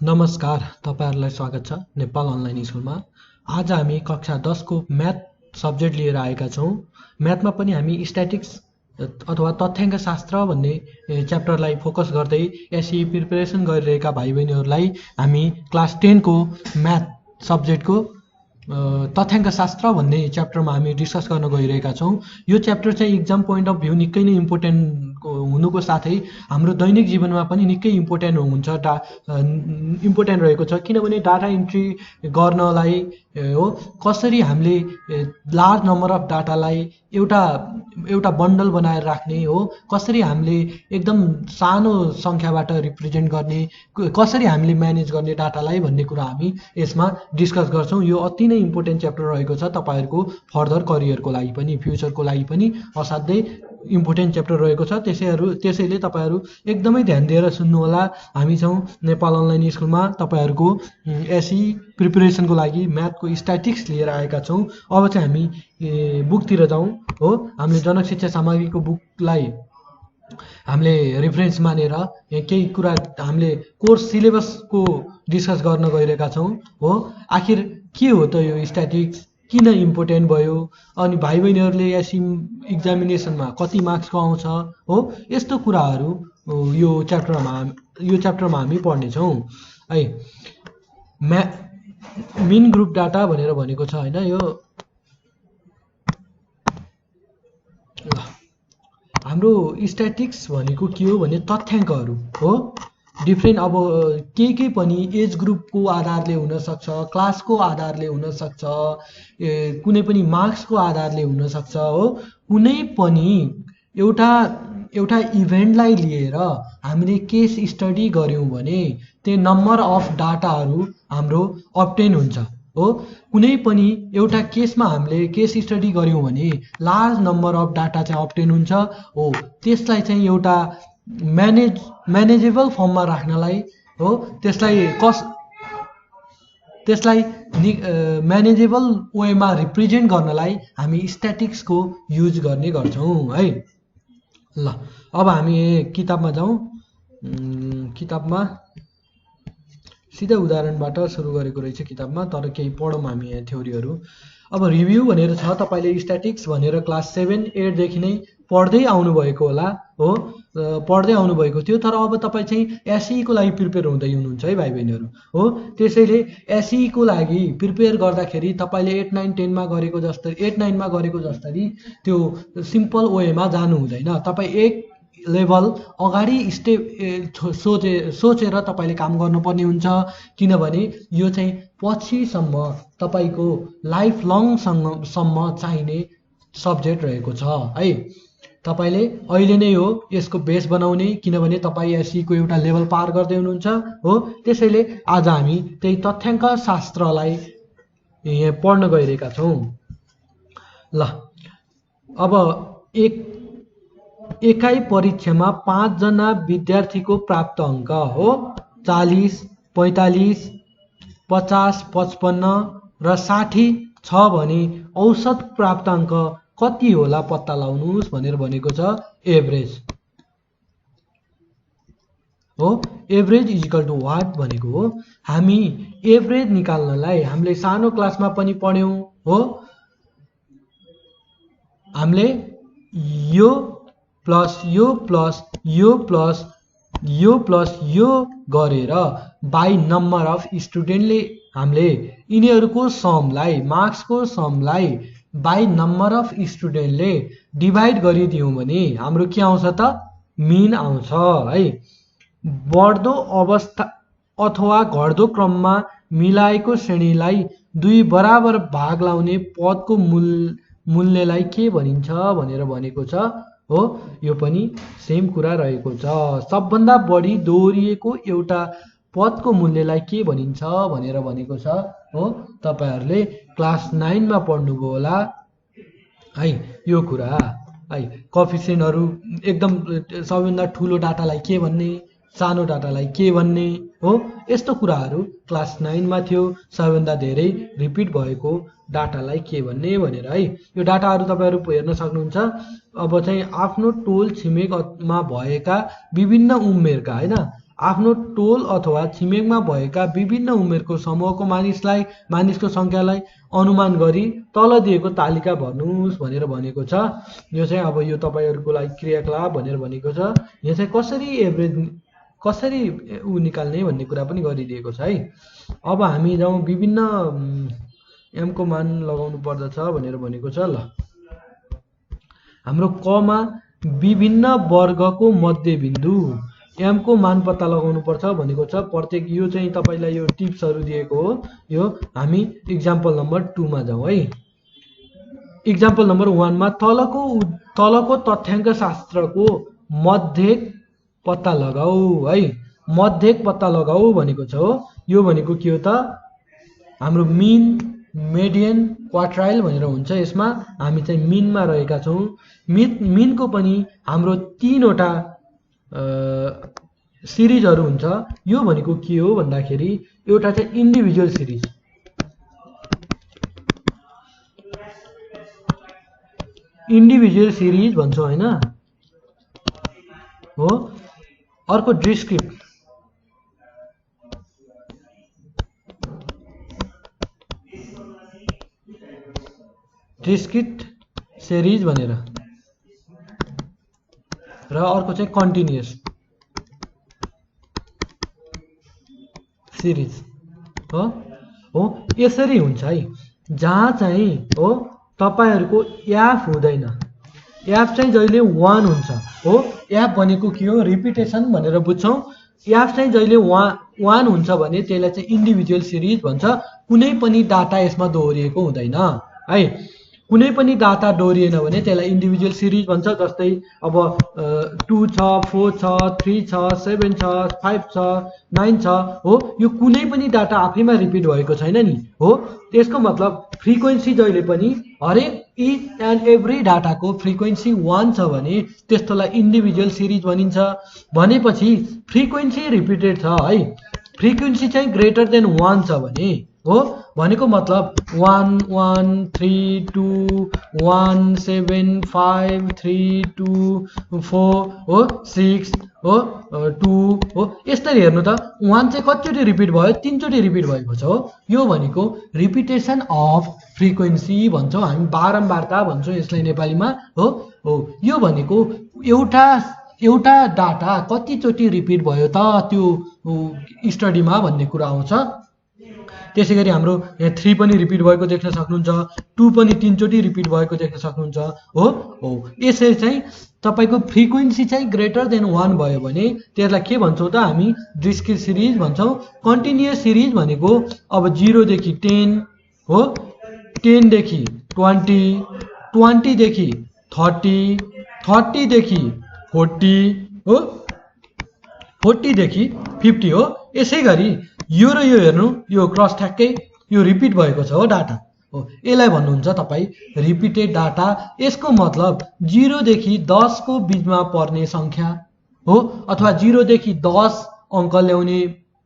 नमस्कार, तपाईहरुलाई स्वागत छ नेपाल अनलाइन स्कुलमा। आज हामी कक्षा 10 को म्याथ सब्जेक्ट लिएर आएका छौं। म्याथमा पनि हामी स्ट्याटिक्स अथवा तथ्याङ्क शास्त्र भन्ने च्याप्टरलाई फोकस गर्दै एसई प्रिपरेसन गरिरहेका भाइ बहिनीहरुलाई हामी क्लास 10 को म्याथ सब्जेक्टको तथ्याङ्क शास्त्र भन्ने च्याप्टरमा हामी डिस्कस गर्न गइरहेका छौं। यो च्याप्टर चाहिँ एक्जाम पोइन्ट अफ भ्यू निकै नै इम्पोर्टेन्ट हुनुको साथै हाम्रो दैनिक जीवनमा पनि निकै इम्पोर्टेन्ट हुन्छ। इम्पोर्टेन्ट रहेको छ, किनभने डाटा इन्ट्री गर्नलाई हो कसरी हामीले लार्ज नम्बर अफ डाटालाई एउटा बन्डल बनाएर राख्ने हो, कसरी हामीले एकदम सानो संख्याबाट रिप्रेजेन्ट गर्ने, कसरी हामीले म्यानेज गर्ने डाटालाई भन्ने कुरा हामी यसमा डिस्कस गर्छौं। यो अति नै इम्पोर्टेन्ट च्याप्टर रहेको छ तपाईहरुको फर्दर करियरको लागि पनि, फ्युचरको लागि पनि असाध्यै इम्पोर्टेन्ट च्याप्टर रहेको छ। त्यसैले तपाईहरु एकदमै ध्यान दिएर सुन्नु होला। हामी छौं नेपाल अनलाइन स्कुलमा तपाईहरुको एसई प्रिपरेसनको लागि म्याथको स्ट्याटिक्स लिएर आएका छौं। अब चाहिँ हामी बुकतिर जाउँ हो। हामीले जनक शिक्षा सामग्रीको बुकलाई हामीले रेफरेन्स मानेर केही कुरा हामीले कोर्स सिलेबसको डिस्कस गर्न गइरहेका छौं हो। आखिर के हो त यो स्ट्याटिक्स, किन इम्पोर्टेन्ट भयो, अनि भाइ बहिनीहरुले एसई एक्जामिनेसनमा कति मार्क्सको आउँछ हो, यस्तो कुराहरु यो च्याप्टरमा हामी पढ्ने छौं है। मिन ग्रुप डाटा भनेर भनेको छ हैन। यो हाम्रो स्ट्याटिक्स भनेको के हो भने तथ्याङ्कहरु हो। डिफ्रेन्ट अब केही पनि एज ग्रुपको आधारले हुन सक्छ, क्लासको आधारले हुन सक्छ, कुनै पनि मार्क्सको आधारले हुन सक्छ हो। कुनै पनि एउटा इभेन्टलाई लिएर हामीले केस स्टडी गर्यौं भने त्यो नम्बर अफ डाटाहरु हाम्रो अब्टेन हुन्छ हो। कुनै पनि एउटा केसमा हामीले केस स्टडी गर्यौं भने लार्ज नम्बर अफ डाटा चाहिँ अब्टेन हुन्छ हो। त्यसलाई चाहिँ एउटा म्यानेजेबल फर्ममा राख्नलाई हो, त्यसलाई म्यानेजेबल वेमा रिप्रेजेन्ट गर्नलाई हामी स्ट्याटिक्सको युज गर्ने गर्छौं है। ल अब हामी किताबमा जाउँ। किताबमा सिधै उदाहरणबाट सुरु गरेको रहेछ किताबमा, तर केही पढौँ हामी यहाँ थ्योरीहरु। अब रिभ्यू भनेर छ, तपाईले स्ट्याटिक्स भनेर क्लास 7, 8 देखि नै पढ्दै आउनु भएको होला हो, पढ्दै आउनु भएको थियो। तर अब तपाई चाहिँ एसई को लागि प्रिपेयर हुँदै हुनुहुन्छ है भाइ बहिनीहरु हो। त्यसैले एसई को लागि प्रिपेयर गर्दाखेरि तपाईले 8, 9, 10 मा गरेको जस्तै 8, 9 मा गरेको जस्तै त्यो सिम्पल वेमा जानु हुँदैन। तपाई एक लेभल अगाडि स्टेप सोचेर तपाईले काम गर्नुपर्ने हुन्छ, किनभने यो चाहिँ पछिसम्म तपाईको लाइफ लङ सम्म चाहिने सब्जेक्ट रहेको छ है। तपाईले अहिले नै हो यसको बेस बनाउने, किनभने तपाई एसई को एउटा लेभल पार गर्दै हुनुहुन्छ हो। त्यसैले आज हामी त्यही तथ्याङ्क शास्त्रलाई यहाँ पढ्न गइरहेका छौं। ल अब एकाइ परीक्षामा 5 जना विद्यार्थीको प्राप्त अङ्क हो 40, 45, 50, 55 र 60 छ भने औसत प्राप्त अङ्क कति होला पत्ता लगाउनुस् भनेर भनेको छ। एभरेज हो। Average is equal to what भनेको हो। हामी एभरेज निकाल्नलाई हामीले सानो क्लासमा पनि पढ्यौं हो। हामीले यो प्लस यो प्लस यो प्लस यो प्लस यो गरेर बाइ नम्बर अफ स्टुडेन्टले हामीले यिनीहरुको समलाई, मार्क्सको समलाई बाइ नम्बर अफ स्टुडेन्टले डिभाइड गरिदियौं भने हाम्रो के आउँछ त? मिन आउँछ है। बढ्दो अवस्था अथवा घट्दो क्रममा मिलाएको श्रेणीलाई 2 बराबर भाग लाउने पदको मूल्यलाई के भनिन्छ भनेर भनेको छ हो। यो पनि सेम कुरा रहेको छ। सबभन्दा बढी दोहोरिएको एउटा पदको मूल्यलाई के भनिन्छ भनेर भनेको छ हो। तपाईहरुले क्लास 9 मा पढ्नुभयो होला है यो कुरा है। कोएफिसिएन्टहरु एकदम सबैभन्दा ठूलो डाटालाई के भन्ने, सानो डाटालाई के भन्ने हो, यस्तो कुराहरु क्लास 9 मा थियो। सबैभन्दा धेरै रिपिट भएको डाटालाई के भन्ने भनेर है। यो डाटाहरु तपाईहरु हेर्न सक्नुहुन्छ। अब चाहिँ आफ्नो टोल छिमेकमा भएका विभिन्न उमेरका हैन आफ्नो टोल अथवा छिमेकमा भएका विभिन्न उमेरको समूहको मानिसको संख्यालाई अनुमान गरी तल दिएको तालिका भर्नुहोस् भनेर भनेको छ। यो चाहिँ अब यो तपाईहरुको लागि क्रियाकलाप भनेर भनेको छ। यहाँ चाहिँ कसरी उ निकाल्ने भन्ने कुरा पनि गरिदिएको छ है। अब हामी जाउँ विभिन्न m को मान लगाउनु पर्दछ भनेर भनेको छ। ल हाम्रो क मा विभिन्न वर्गको मध्यबिन्दु m को मान पत्ता लगाउनु पर्छ भनेको छ। प्रत्येक यो चाहिँ तपाईलाई यो टिप्सहरु दिएको हो। यो हामी एक्जाम्पल नम्बर 2 मा जाउँ है। एक्जाम्पल नम्बर 1 मा तलको तथ्याङ्क शास्त्रको मध्यक पत्ता लगाऊ है। मध्यक पत्ता लगाऊ भनेको छ हो। यो भनेको के हो त हाम्रो मिन मेडियन क्वार्टाइल भनेर हुन्छ। यसमा हामी चाहिँ मिनमा रहेका छौं। मिनको पनि हाम्रो 3 वटा सिरिजहरु हुन्छ। यो भनेको के हो भन्दाखेरि एउटा चाहिँ इन्डिभिजुअल सिरिज, भन्छौं हैन हो। अर्को डिस्क्रिप्ट सिरिज भनेर, र अर्को चाहिँ कन्टिन्युअस सिरिज हो। यसरी हुन्छ है। जहाँ चाहिँ हो तपाईहरुको एफ हुँदैन। एफ चाहिँ जहिले 1 हुन्छ हो। एफ भनेको के हो रिपिटेसन भनेर बुझ्छौं। एफ चाहिँ जहिले 1 हुन्छ भने त्यसलाई चाहिँ इन्डिभिजुअल सिरिज भन्छ। कुनै पनि डाटा यसमा दोहोरिएको हुँदैन है। कुनै पनि डाटा दोहोरिएन भने त्यसलाई इन्डिभिजुअल सिरिज भन्छ। जस्तै अब 2 छ, 4 छ, 3 छ, 7 छ, 5 छ, 9 छ हो। यो कुनै पनि डाटा आफैमा रिपिट भएको छैन नि हो। त्यसको मतलब फ्रिक्वेन्सी जहिले पनि हरेक इच एन्ड एभ्री डाटाको फ्रिक्वेन्सी 1 छ भने त्यस्तोलाई इन्डिभिजुअल सिरिज भनिन्छ। भनेपछि फ्रिक्वेन्सी रिपिटेड छ है। फ्रिक्वेन्सी चाहिँ ग्रेटर देन 1 छ भने हो। भनेको मतलब 1 1 3 2 1 7 5 3 2 4 हो 6 हो 2 हो। यसरी हेर्नु त 1 चाहिँ कतिचोटि रिपिट भयो? 3 चोटि रिपिट भएको छ हो। यो भनेको रिपिटेसन अफ फ्रिक्वेन्सी भन्छौं हामी। बारम्बारता भन्छौं यसलाई नेपालीमा हो। यो भनेको एउटा डाटा कतिचोटि रिपिट भयो त त्यो स्टडीमा भन्ने कुरा आउँछ। त्यसैगरी हाम्रो यहाँ 3 पनि रिपिट भएको देख्न सक्नुहुन्छ। 2 पनि 3 चोटि रिपिट भएको देख्न सक्नुहुन्छ हो। यसरी चाहिँ तपाईको फ्रिक्वेन्सी चाहिँ ग्रेटर देन 1 भयो भने त्यसलाई के भन्छौं त हामी डिस्क्रिट सिरिज भन्छौं। कन्टिन्युअस सिरिज भनेको अब 0 देखि 10 हो, 10 देखि 20, 20 देखि 30, 30 देखि 40 हो, 40 देखि 50 हो। यसैगरी यो र यो हेर्नु, यो क्रस ठ्याक्कै यो रिपिट भएको छ हो डाटा हो। यसलाई भन्नुहुन्छ तपाई रिपिटेड डाटा। यसको मतलब 0 देखि 10 को बीचमा पर्ने संख्या हो अथवा 0 देखि 10 अंक ल्याउने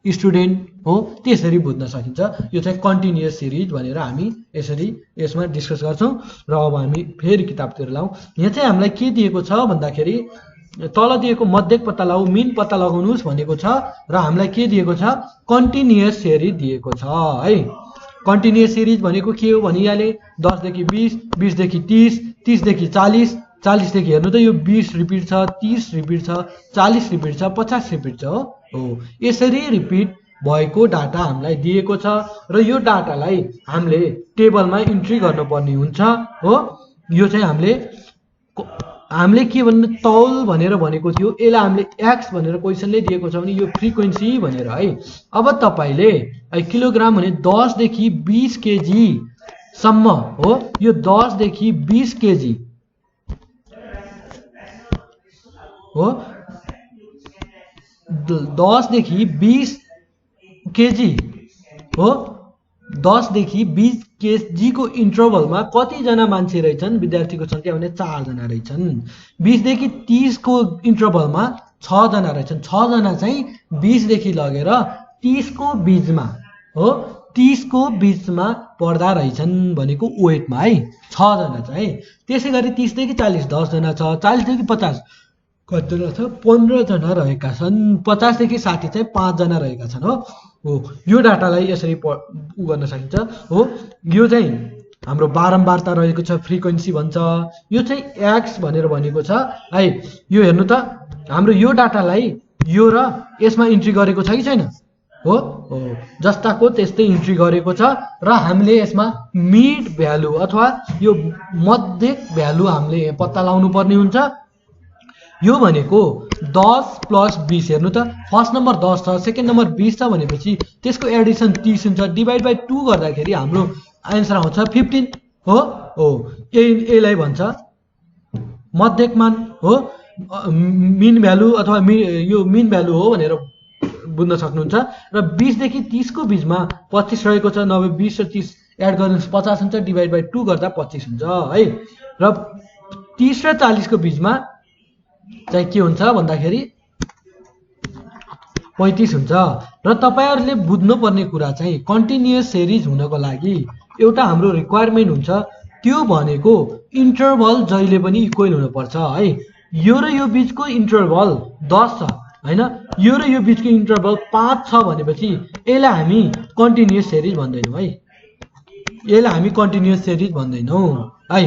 स्टुडेन्ट हो। त्यसरी बुझ्न सकिन्छ। यो चाहिँ कन्टिन्युअस सिरिज भनेर हामी यसरी यसमा डिस्कस गर्छौं। र अब हामी फेरि किताबतिर लाउँ। यहाँ चाहिँ हामीलाई के दिएको छ भन्दाखेरि तल दिएको मध्यक पत्ता लगाऊ, मिन पत्ता लगाउनुस् भनेको छ। र हामीलाई के दिएको छ? कन्टिन्युअस सिरिज दिएको छ है। कन्टिन्युअस सिरिज भनेको के हो भनिहाले। 10 देखि 20, 20 देखि 30, 30 देखि 40, 40 देखि हेर्नु त यो 20 रिपिट छ, 30 रिपिट छ, 40 रिपिट छ, 50 रिपिट छ हो। यसरी रिपिट भएको डाटा हामीलाई दिएको छ र यो डाटालाई हामीले टेबलमा इन्ट्री गर्नुपर्ने हुन्छ हो। यो चाहिँ हामीले के भन्नु तौल भनेर भनेको थियो। यसलाई हामीले x भनेर क्वेशनले दिएको छ भने यो फ्रिक्वेन्सी भनेर है। अब तपाईले किलोग्राम भने 10 देखि 20 केजी सम्म हो। यो 10 देखि 20 केजी हो। 10 देखि 20 केजी हो। 10 देखि 20 केजी को इन्टरभलमा कति जना मान्छे रहेछन्? विद्यार्थीको संख्या भने 4 जना रहेछन्। 20 देखि 30 को इन्टरभलमा 6 जना रहेछन्। 6 जना चाहिँ 20 देखि लगेर 30 को बीचमा हो, 30 को बीचमा पर्दा रहेछन् भनेको वेटमा है। 6 जना चाहिँ। त्यसैगरी 30 देखि 40 10 जना छ, 40 देखि 50 कतिजना छ 15 जना रहेका छन् 50 देखि 60 चाहिँ 5 जना रहेका छन् हो यो डाटालाई यसरी उ गर्न सकिन्छ हो यो चाहिँ हाम्रो बारम्बारता रहेको छ फ्रिक्वेन्सी भन्छ यो चाहिँ एक्स भनेर भनेको छ है यो हेर्नु त हाम्रो यो डाटालाई यो र यसमा इन्ट्री गरेको छ कि छैन हो जस्ताको त्यस्तै इन्ट्री गरेको छ र हामीले यसमा मिड भ्यालु अथवा यो मध्यक भ्यालु हामीले पत्ता लगाउनु पर्ने हुन्छ यो भनेको 10 प्लस 20 हेर्नु त फर्स्ट नम्बर 10 छ सेकेन्ड नम्बर 20 छ भनेपछि त्यसको एडिसन 30 हुन्छ डिभाइड बाइ 2 गर्दाखेरि हाम्रो आन्सर आउँछ 15 हो यसलाई भन्छ मध्यक मान हो मिन भ्यालु अथवा यो मिन भ्यालु हो भनेर बुझ्न सक्नुहुन्छ र 20 देखि 30 को बीचमा 25 रहेको छ 90 20 र 30 एड गर्नुस् 50 हुन्छ डिभाइड बाइ 2 गर्दा 25 हुन्छ है र 30 र 40 को बीचमा चाहिँ के हुन्छ भन्दाखेरि 35 हुन्छ र तपाईहरुले बुझ्नु पर्ने कुरा चाहिँ कन्टिन्युअस सिरिज हुनको लागि एउटा हाम्रो रिक्वायरमेन्ट हुन्छ त्यो भनेको इन्टरभल जहिले पनि इक्वल हुनुपर्छ है यो र यो बीचको इन्टरभल 10 छ हैन यो र यो बीचको इन्टरभल 5 छ भनेपछि यसलाई हामी कन्टिन्युअस सिरिज भन्दैनौं है यसलाई हामी कन्टिन्युअस सिरिज भन्दैनौं है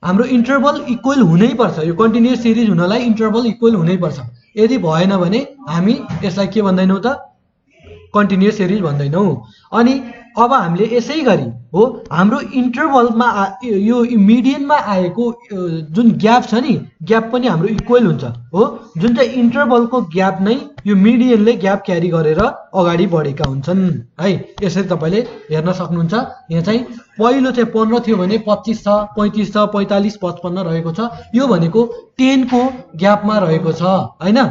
हाम्रो इन्टरभल इक्वल हुनै पर्छ यो कन्टिन्युअस सिरिज हुनलाई इन्टरभल इक्वल हुनै पर्छ यदि भएन भने हामी यसलाई के भन्दैनौं त कन्टिन्युअस सिरिज भन्दैनौं अनि अब हामीले यसै गरी हो हाम्रो इन्टरभलमा यो मिडियनमा आएको जुन ग्याप छ नि ग्याप पनि हाम्रो इक्वल हुन्छ हो जुन चाहिँ इन्टरभलको ग्याप नै यो मिडियनले ग्याप क्यारी गरेर अगाडि बढेका हुन्छन् है यसरी तपाईले हेर्न सक्नुहुन्छ यहाँ चाहिँ पहिलो चाहिँ 15 थियो भने 25 छ 35 छ 45 55 रहेको छ यो भनेको 10 को ग्यापमा रहेको छ हैन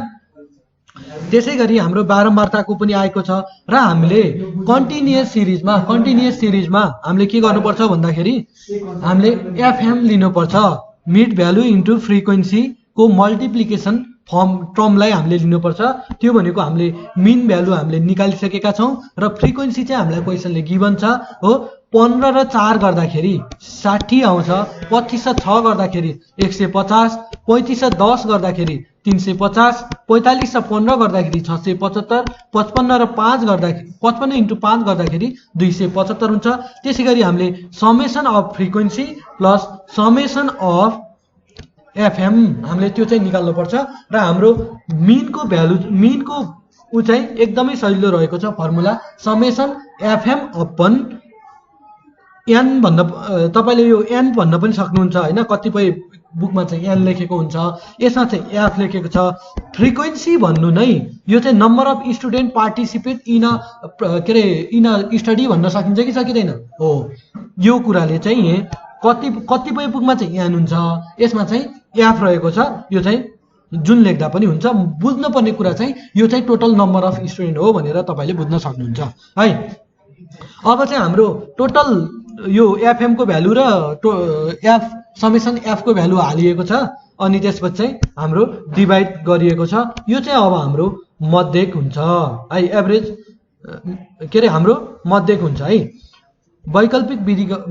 त्यसैगरी हाम्रो बारम्बारताको पनि आएको छ र हामीले कन्टिन्युअस सिरिजमा हामीले के गर्नुपर्छ भन्दाखेरि हामीले एफएम लिनुपर्छ मिड भ्यालु इन्टु फ्रिक्वेन्सी को मल्टिप्लिकेसन टर्मलाई हामीले लिनुपर्छ त्यो भनेको हामीले मिन भ्यालु हामीले निकालिसकेका छौं र फ्रिक्वेन्सी चाहिँ हामीलाई क्वेशनले गिभन छ हो 15 र 4 गर्दाखेरि 60 आउँछ 25 र 6 गर्दाखेरि 150 35 र 10 गर्दाखेरि 350 45 र 15 गर्दाखेरि 675 55 र 5 गर्दाखेरि 55 * 5 गर्दाखेरि 275 हुन्छ त्यसैगरी हामीले summation of frequency plus summation of FM हामीले त्यो चाहिँ निकाल्नु पर्छ र हाम्रो मिनको भ्यालु मिनको उ चाहिँ एकदमै सजिलो रहेको छ formula summation FM upon N भन्न तपाईले यो एन भन्न पनि सक्नुहुन्छ हैन कतिपय बुकमा चाहिँ एन लेखेको हुन्छ यसमा चाहिँ एफ लेखेको छ फ्रिक्वेन्सी भन्नु नै यो चाहिँ number of student participate in in study भन्न सकिन्छ कि सकिदैन हो यो कुराले चाहिँ कतिपय बुकमा चाहिँ एन हुन्छ यसमा चाहिँ एफ रहेको छ यो चाहिँ जुन लेख्दा पनि हुन्छ बुझ्नु पर्ने कुरा चाहिँ यो चाहिँ टोटल नम्बर अफ स्टुडेन्ट हो भनेर तपाईले बुझ्न सक्नुहुन्छ है अब चाहिँ हाम्रो टोटल यो एफएम को भ्यालु र एफ समेसन एफ को भ्यालु हालिएको छ अनि त्यसपछि चाहिँ हाम्रो डिभाइड गरिएको छ यो चाहिँ अब हाम्रो मध्यक हुन्छ है एभरेज के रे हाम्रो मध्यक हुन्छ है वैकल्पिक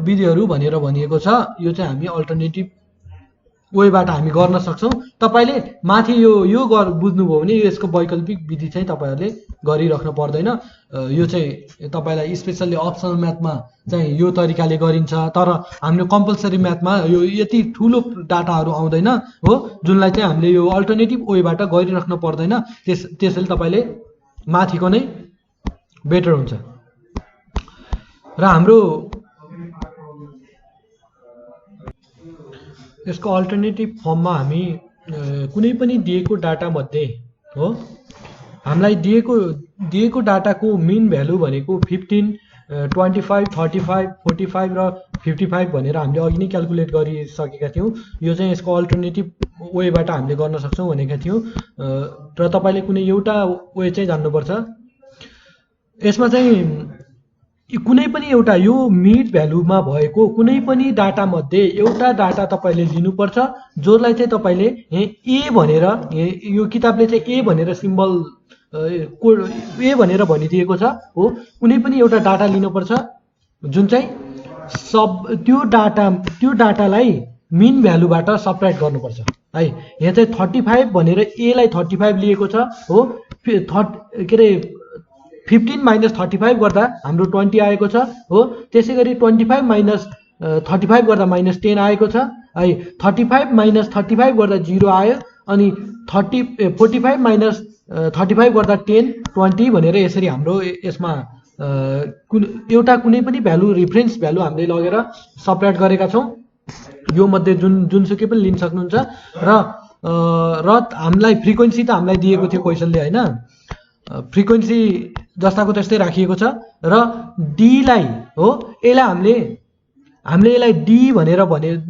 विधिहरू भनेर भनिएको छ यो चाहिँ हामी अल्टरनेटिभ वेबाट हामी गर्न सक्छौं तपाईले माथि यो बुझ्नुभयो भने यसको वैकल्पिक विधि चाहिँ तपाईहरुले गरिराख्न पर्दैन यो चाहिँ तपाईलाई स्पेशली अप्सनल म्याथमा चाहिँ यो तरिकाले गरिन्छ तर हाम्रो कम्पलसरी म्याथमा यो यति ठूलो डाटाहरु आउँदैन हो जुनलाई चाहिँ हामीले यो अल्टरनेटिभ वेबाट गरिराख्न पर्दैन त्यसैले तपाईले माथिको नै बेटर हुन्छ र हाम्रो यसको अल्टरनेटिभ फर्ममा हामी कुनै पनि दिएको डाटा मध्ये हो हामीलाई दिएको डाटाको मिन भ्यालु भनेको 15 25 35 45 र 55 भनेर हामीले अघि नै क्याल्कुलेट गरिसकेका थियौं यो चाहिँ यसको अल्टरनेटिभ वेबाट हामीले गर्न सक्छौं भनेका थियौं र तपाईले कुनै एउटा वे चाहिँ जान्नुपर्छ यसमा चाहिँ कुनै पनि एउटा यो मिड भ्यालुमा भएको कुनै पनि डाटा मध्ये एउटा डाटा तपाईले लिनुपर्छ जसलाई चाहिँ तपाईले ए भनेर यो किताबले चाहिँ ए भनेर सिम्बल ए भनेर भनिदिएको छ हो कुनै पनि एउटा डाटा लिनुपर्छ जुन चाहिँ त्यो डाटालाई मिन भ्यालुबाट सबट्र्याक्ट गर्नुपर्छ है। यहाँ चाहिँ 35 भनेर ए लाई 35 लिएको छ हो। के अरे 15 माइनस 35 गर्दा हाम्रो 20 आएको छ हो। त्यसै गरी 25 माइनस 35 गर्दा माइनस 10 आएको छ है। 35 माइनस 35 गर्दा 0 आयो। अनि 45 माइनस 35 गर्दा 10 20 भनेर यसरी हाम्रो यसमा एउटा कुनै पनि भ्यालु रेफरेन्स भ्यालु हामीले लगेर सबट्र्याक्ट गरेका छौँ। यो मध्ये जुनसुकै पनि लिन सक्नुहुन्छ। र हामीलाई फ्रिक्वेन्सी त हामीलाई दिएको थियो क्वेसनले हैन। फ्रिक्वेन्सी जस्ताको त्यस्तै राखिएको छ। र डी लाई हो यसलाई हामीले यसलाई डी भनेर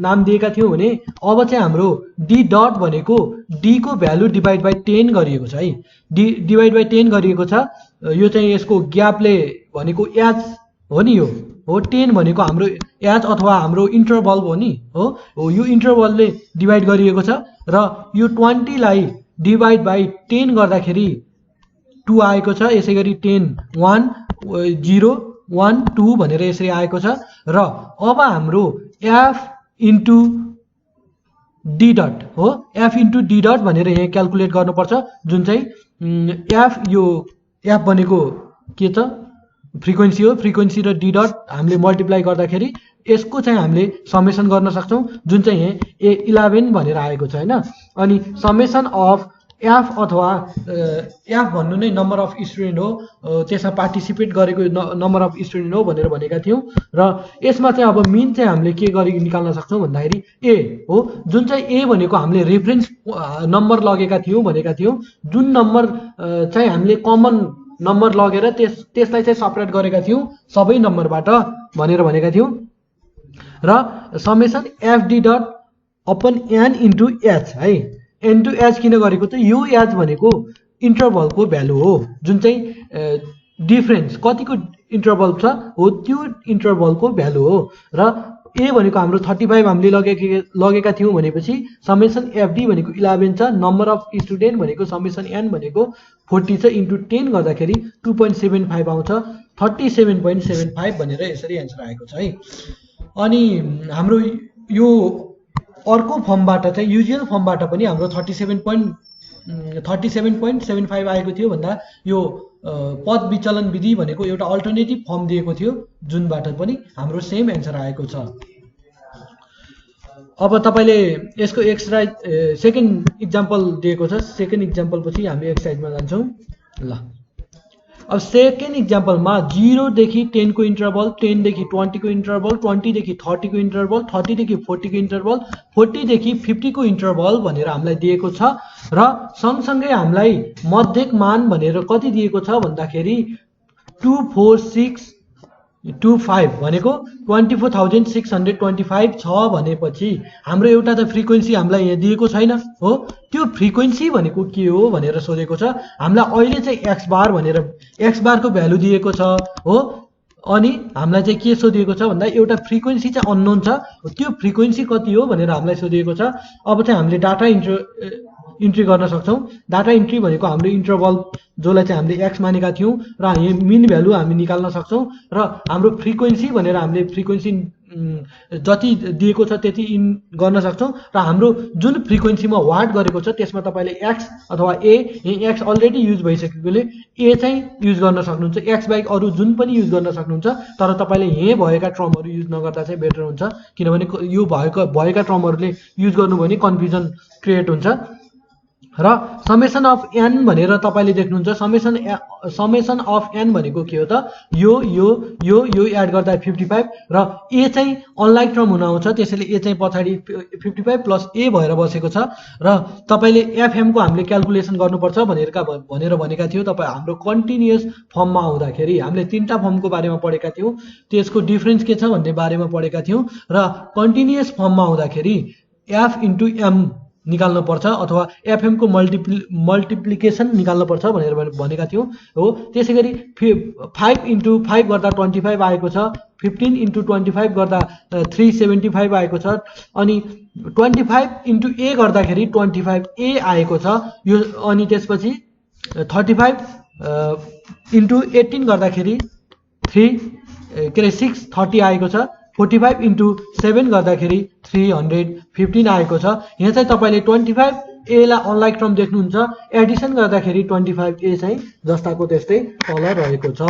नाम दिएका थियौँ भने अब चाहिँ हाम्रो डी डट भनेको डी को भ्यालु डिभाइड बाइ 10 गरिएको छ है। डी डिभाइड बाइ 10 गरिएको छ। यो चाहिँ यसको ग्यापले भनेको एज हो नि यो हो। 10 भनेको हाम्रो एज अथवा हाम्रो इन्टरभल हो नि हो। यो इन्टरभलले डिभाइड गरिएको छ। र यो 20 लाई डिभाइड बाइ 10 गर्दाखेरि 2 आएको छ। यसै गरी 10 1 0 1 2 भनेर यसरी आएको छ। र अब हाम्रो एफ इन्टु डी डट हो। एफ इन्टु डी डट भनेर यहाँ क्याल्कुलेट गर्नुपर्छ। जुन चाहिँ एफ भनेको के त फ्रिक्वेन्सी हो। फ्रिक्वेन्सी र डी डट हामीले मल्टिप्लाई गर्दाखेरि यसको चाहिँ हामीले समेसन गर्न सक्छौँ। जुन चाहिँ यहाँ 11 भनेर आएको छ हैन। अनि समेसन अफ एफ अथवा एफ भन्नु नै नम्बर अफ स्टुडेन्ट हो। त्यसमा पार्टिसिपेट गरेको नम्बर अफ स्टुडेन्ट हो भनेर भनेका थियौँ। र यसमा चाहिँ अब मिन चाहिँ हामीले के गरी निकाल्न सक्छौँ भन्दाखेरि ए हो। जुन चाहिँ ए भनेको हामीले रेफरेन्स नम्बर लगेका थियौँ भनेका थियौँ। जुन नम्बर चाहिँ हामीले कमन नम्बर लगेर त्यसलाई चाहिँ सबट्र्याक्ट गरेका थियौँ सबै नम्बरबाट भनेर भनेका थियौँ। र summation F D dot upon N into H है। एन टु एच किन गरेको त यो एच भनेको इन्टरभलको भ्यालु हो। जुन चाहिँ डिफरेन्स कतिको इन्टरभल छ हो त्यो इन्टरभलको भ्यालु हो। र ए भनेको हाम्रो 35 हामीले लगेका थियौँ भनेपछि समेसन एफडी भनेको 11 छ। नम्बर अफ स्टुडेन्ट भनेको समेसन एन भनेको 40 छ। इन्टु 10 गर्दाखेरि 2.75 आउँछ। 37.75 भनेर यसरी एन्सर आएको छ है। अनि हाम्रो यो अर्को फर्मबाट चाहिँ युजुअल फर्मबाट पनि हाम्रो 37.75 आएको थियो भन्दा यो पद विचलन विधि भनेको एउटा अल्टरनेटिभ फर्म दिएको थियो जुनबाट पनि हाम्रो सेम एन्सर आएको छ। अब तपाईले यसको एक्सरसाइज सेकेन्ड इक्जाम्पल दिएको छ। सेकेन्ड इक्जाम्पल पछि हामी एक्सरसाइजमा जान्छौँ ल। अब सेकेन्ड इक्जाम्पलमा 0 देखि 10 को इन्टरभल, 10 देखि 20 को इन्टरभल, 20 देखि 30 को इन्टरभल, 30 देखि 40 को इन्टरभल, 40 देखि 50 को इन्टरभल भनेर हामीलाई दिएको छ। र सँगसँगै हामीलाई मध्यक मान भनेर कति दिएको छ भन्दाखेरि 24625 भनेको 24,625 छ भनेपछि हाम्रो एउटा त फ्रिक्वेन्सी हामीलाई यहाँ दिएको छैन हो। त्यो फ्रिक्वेन्सी भनेको के हो भनेर सोधेको छ। हामीलाई अहिले चाहिँ एक्स बार भनेर एक्स बारको भ्यालु दिएको छ हो। अनि हामीलाई चाहिँ के सोधिएको छ भन्दा एउटा फ्रिक्वेन्सी चाहिँ अननोन छ। त्यो फ्रिक्वेन्सी कति हो भनेर हामीलाई सोधिएको छ। अब चाहिँ हामीले डाटा इन्ट्री गर्न सक्छौँ। डाटा इन्ट्री भनेको हाम्रो इन्टरभल जसलाई चाहिँ हामीले एक्स मानेका थियौँ र यहाँ मिन भ्यालु हामी निकाल्न सक्छौँ। र हाम्रो फ्रिक्वेन्सी भनेर हामीले फ्रिक्वेन्सी जति दिएको छ त्यति इन गर्न सक्छौँ। र हाम्रो जुन फ्रिक्वेन्सीमा वाट गरेको छ त्यसमा तपाईँले एक्स अथवा ए, एक्स अलरेडी युज भइसकेकोले ए चाहिँ युज गर्न सक्नुहुन्छ। एक्स बाहेक अरू जुन पनि युज गर्न सक्नुहुन्छ। तर तपाईँले यहीँ भएका टर्महरू युज नगर्दा चाहिँ बेटर हुन्छ। किनभने यो भएका टर्महरूले युज गर्नुभयो भने कन्फ्युजन क्रिएट हुन्छ। र समेसन अफ एन भनेर तपाईँले देख्नुहुन्छ। समेसन अफ एन भनेको के हो त यो एड गर्दा 55 र ए चाहिँ अनलाइक टर्म हुन आउँछ। त्यसैले ए चाहिँ पछाडि 55 प्लस ए भएर बसेको छ। र तपाईँले एफएमको हामीले क्याल्कुलेसन गर्नुपर्छ भनेर भनेका थियौँ। तपाईँ हाम्रो कन्टिन्युअस फर्ममा आउँदाखेरि हामीले 3टा फर्मको बारेमा पढेका थियौँ। त्यसको डिफरेन्स के छ भन्ने बारेमा पढेका थियौँ। र कन्टिन्युअस फर्ममा आउँदाखेरि एफ इन्टु एम निकाल्नु पर्छ अथवा एफएम को मल्टिप्लिकेसन निकाल्नु पर्छ भनेर भनेका थियौँ हो। त्यसै गरी 5 इन्टु 5 गर्दा 25 आएको छ। 15 इन्टु 25 गर्दा 375 आएको छ। अनि 25 इन्टु ए गर्दाखेरि 25 ए आएको छ यो। अनि त्यसपछि 35 इन्टु 18 गर्दाखेरि 630 आएको छ। 45 इन्टु 7 गर्दाखेरि 315 आएको छ। यहाँ चाहिँ तपाईँले 25A लाई अनलाइक टर्म देख्नुहुन्छ, एडिसन गर्दाखेरि 25A चाहिँ जस्ताको त्यस्तै तल रहेको छ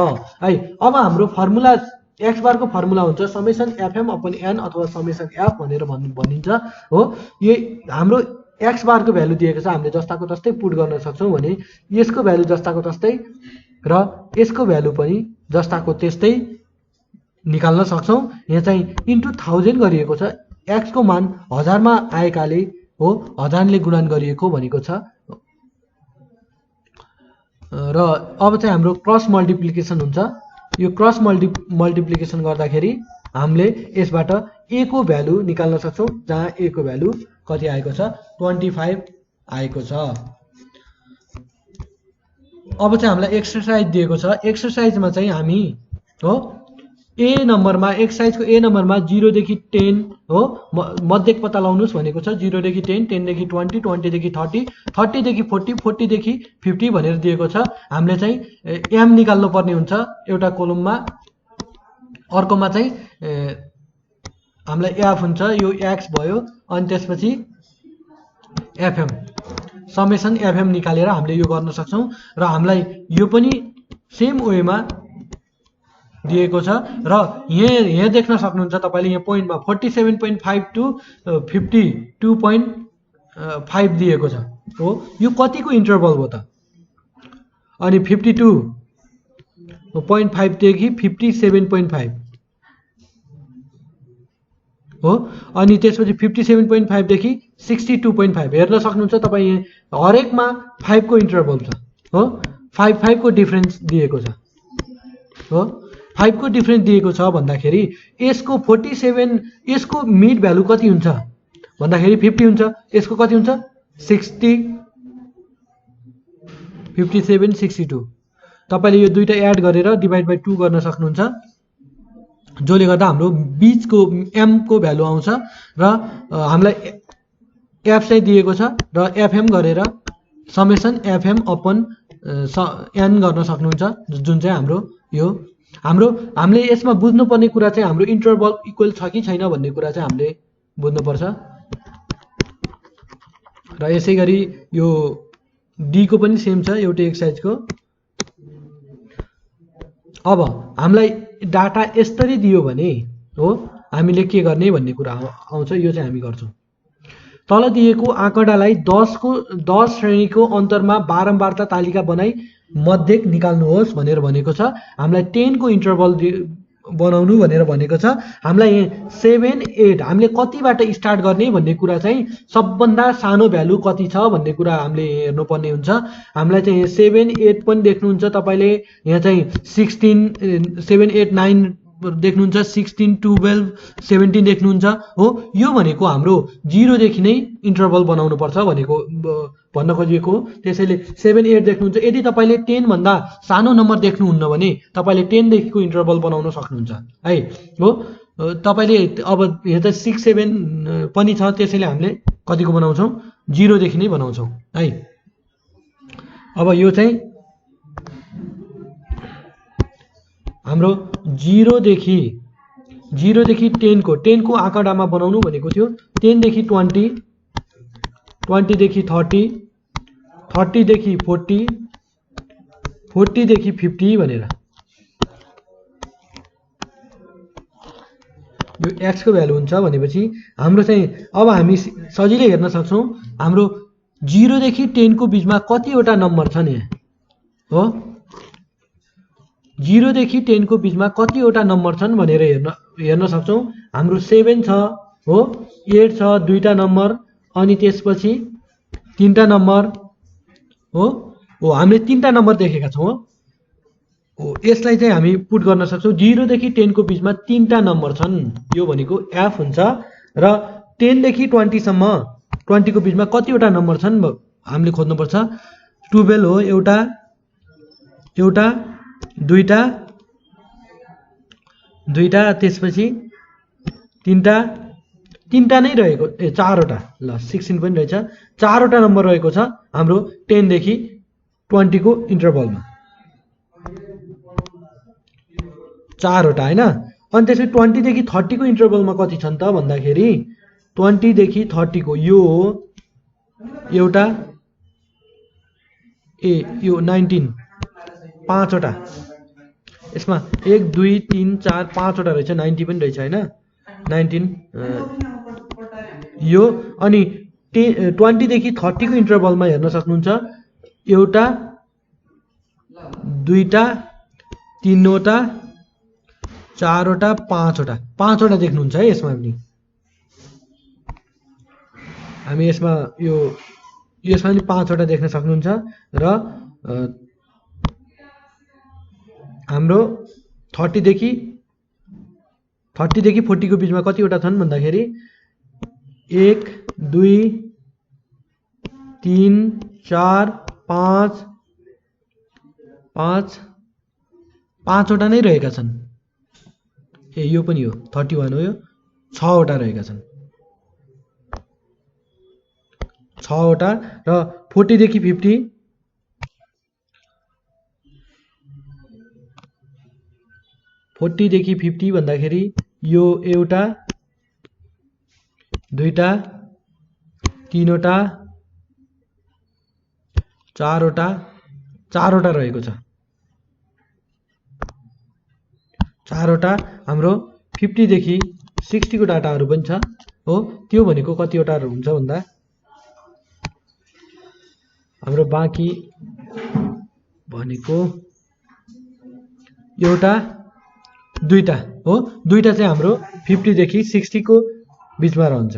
है। अब हाम्रो फर्मुला एक्स बारको फर्मुला हुन्छ समेसन एफएम अपन एन अथवा समेसन एफ भनेर भनिन्छ हो। यो हाम्रो एक्स बारको भ्यालु दिएको छ, हामीले जस्ताको तस्तै पुट गर्न सक्छौँ भने यसको भ्यालु जस्ताको तस्तै र यसको भ्यालु पनि जस्ताको त्यस्तै निकाल्न सक्छौँ। यहाँ चाहिँ इन्टु 1000 गरिएको छ, एक्स को मान 1000 मा आएकाले हो 1000 ले गुणन गरिएको भनेको छ। र अब चाहिँ हाम्रो क्रस मल्टिप्लिकेसन हुन्छ। यो क्रस मल्टिप्लिकेसन गर्दाखेरि हामीले यसबाट a को भ्यालु निकाल्न सक्छौँ, जहाँ a को भ्यालु कति आएको छ 25 आएको छ। अब चाहिँ हामीलाई एक्सरसाइज दिएको छ। एक्सरसाइजमा चाहिँ हामी हो ए नम्बरमा एक्सरसाइजको ए नम्बरमा 0 देखि 10 हो मध्यक पत्ता लगाउनुस् भनेको छ। 0 देखि 10, 10 देखि 20, 20 देखि 30, 30 देखि 40, 40 देखि 50 भनेर दिएको छ। हामीले चाहिँ एम निकाल्नु पर्ने हुन्छ एउटा कोलममा, अर्कोमा चाहिँ हामीलाई एफ हुन्छ, यो एक्स भयो अनि त्यसपछि एफएम समेसन एफएम निकालेर हामीले यो गर्न सक्छौँ। र हामीलाई यो पनि सेम वेमा दिएको छ। र यहाँ देख्न सक्नुहुन्छ तपाईले यहाँ पोइन्टमा 47.5 टु 52.5 दिएको छ हो। यो कतिको इन्टरभल हो त? अनि 52.5 देखि 57.5 हो। अनि त्यसपछि 57.5 देखि 62.5 हेर्न सक्नुहुन्छ तपाईँ। यहाँ हरेकमा 5 को इन्टरभल छ हो। 5 को डिफरेन्स दिएको छ हो। 5 को डिफरेन्स दिएको छ भन्दाखेरि यसको 47 यसको मिड भ्यालु कति हुन्छ भन्दाखेरि 50 हुन्छ। यसको कति हुन्छ 60 57 62। तपाईले यो दुईटा एड गरेर डिभाइड बाइ 2 गर्न सक्नुहुन्छ, जसले गर्दा हाम्रो बीचको एम को भ्यालु आउँछ। र हामीलाई एफ चाहिँ दिएको छ र एफएम गरेर समेसन एफएम अपन एन गर्न सक्नुहुन्छ, जुन चाहिँ हाम्रो यो हामीले यसमा बुझ्नुपर्ने कुरा चाहिँ हाम्रो इन्टरभल इक्वल छ कि छैन भन्ने कुरा चाहिँ हामीले बुझ्नुपर्छ। र यसै गरी यो डी को पनि सेम छ एउटै एक्सरसाइजको। अब हामीलाई डाटा यसरी दियो भने हो हामीले के गर्ने भन्ने कुरा आउँछ। यो चाहिँ हामी गर्छौँ। तल दिएको आँकडालाई 10 श्रेणीको अन्तरमा बारम्बारता तालिका बनाई मध्यक निकाल्नुहोस् भनेर भनेको छ। हामीलाई 10 को इन्टरभल बनाउनु भनेर भनेको छ। हामीलाई 7 8 हामीले कतिबाट स्टार्ट गर्ने भन्ने कुरा चाहिँ सबभन्दा सानो भ्यालु कति छ भन्ने कुरा हामीले हेर्नुपर्ने हुन्छ। हामीलाई चाहिँ 7 8 पनि देख्नुहुन्छ तपाईले। यहाँ चाहिँ 16 7 8 9 देख्नुहुन्छ, 16 12 17 देख्नुहुन्छ हो। यो भनेको हाम्रो 0 देखि नै इन्टरभल बनाउनु पर्छ भनेको भन्न खोजिएको। त्यसैले 7 8 देख्नुहुन्छ। यदि तपाईले 10 भन्दा सानो नम्बर देख्नुहुन्न भने तपाईले 10 देखिको इन्टरभल बनाउन सक्नुहुन्छ है हो। तपाईले अब यहाँ त 6 7 पनि छ, त्यसैले हामीले कतिको बनाउँछौँ 0 देखि नै बनाउँछौँ है। अब यो चाहिँ हाम्रो 0 देखि 10 को आँकडामा बनाउनु भनेको थियो। 10 देखि 20, 20 देखि 30, 30 देखि 40, 40 देखि 50 भनेर यो एक्स को भ्यालु हुन्छ भनेपछि हाम्रो चाहिँ अब हामी सजिलै हेर्न सक्छौँ हाम्रो 0 देखि 10 को बीचमा कतिवटा नम्बर छन् यहाँ हो। 0 देखि 10 को बीचमा कतिवटा नम्बर छन् भनेर हेर्न सक्छौँ। हाम्रो 7 छ हो, 8 छ दुईटा नम्बर, अनि त्यसपछि 3टा नम्बर हो। हामीले 3टा नम्बर देखेका छौँ हो। यसलाई चाहिँ हामी पुट गर्न सक्छौँ। 0 देखि 10 को बीचमा 3टा नम्बर छन्, यो भनेको एफ हुन्छ। र 10 देखि 20 सम्म 20 को बीचमा कतिवटा नम्बर छन् हामीले खोज्नुपर्छ। 12 हो, एउटा दुईटा त्यसपछि 3टा नै रहेको 4वटा ल 16 पनि रहेछ। 4वटा नम्बर रहेको छ हाम्रो 10 देखि 20 को इन्टरभलमा 4वटा हैन। अनि त्यसै 20 देखि 30 को इन्टरभलमा कति छन् त भन्दाखेरि 20 देखि 30 को यो हो एउटा यो 19 पाँचवटा यसमा 1 2 3 4 5वटा रहेछ 90 पनि रहेछ हैन 19 यो अनि 20 देखि 30 को इन्टरभलमा हेर्न सक्नुहुन्छ एउटा दुईटा तीनवटा चारवटा पाँचवटा देख्नुहुन्छ है यसमा पनि हामी यसमा पनि 5वटा देख्न सक्नुहुन्छ र हाम्रो 30 देखि 40 को बीचमा कतिवटा छन् भन्दाखेरि 1 2 3 4 5 5वटा नै रहेका छन् यो पनि हो 31 हो यो 6वटा रहेका छन् 6वटा र 40 देखि 50 देखि 50 भन्दाखेरि यो एउटा दुईटा तीनवटा चारवटा रहेको छ 4वटा हाम्रो 50 देखि 60 को डाटाहरू पनि छ हो त्यो भनेको कतिवटा हुन्छ भन्दा हाम्रो बाँकी भनेको एउटा दुईटा हो दुईटा चाहिँ हाम्रो 50 देखि 60 को बीचमा रहन्छ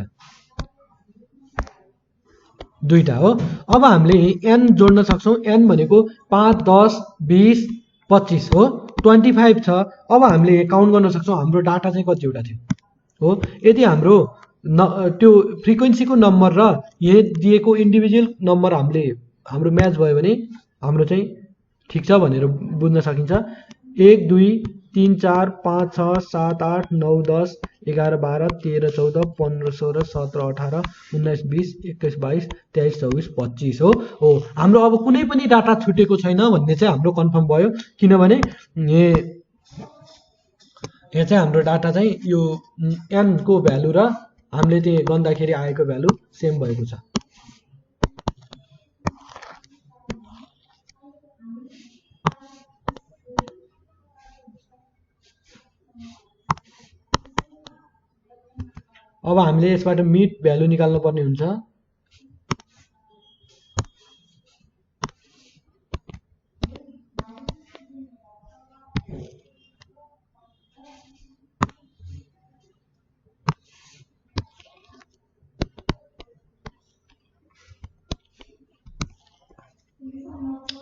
दुईटा हो अब हामीले n जोड्न सक्छौं n भनेको 5 10 20 25 हो 25 छ अब हामीले काउन्ट गर्न सक्छौं हाम्रो डाटा चाहिँ कतिवटा थियो हो यदि हाम्रो त्यो फ्रिक्वेन्सीको नम्बर र यहाँ दिएको इन्डिभिजुअल नम्बर हाम्रो म्याच भयो भने हाम्रो चाहिँ ठीक छ भनेर बुझ्न सकिन्छ 1 2 3 4 5 6 7 8 9 10 11 12 13 14 15 16 17 18 19 20 21 22 23 24 25 हो हाम्रो अब कुनै पनि डाटा छुटेको छैन भन्ने चाहिँ हाम्रो कन्फर्म भयो किनभने यहाँ चाहिँ हाम्रो डाटा चाहिँ यो n को भ्यालु र हामीले त्यो गर्दाखेरि आएको भ्यालु सेम भएको छ अब हामीले यसबाट मिड भ्यालु निकाल्नु पर्ने हुन्छ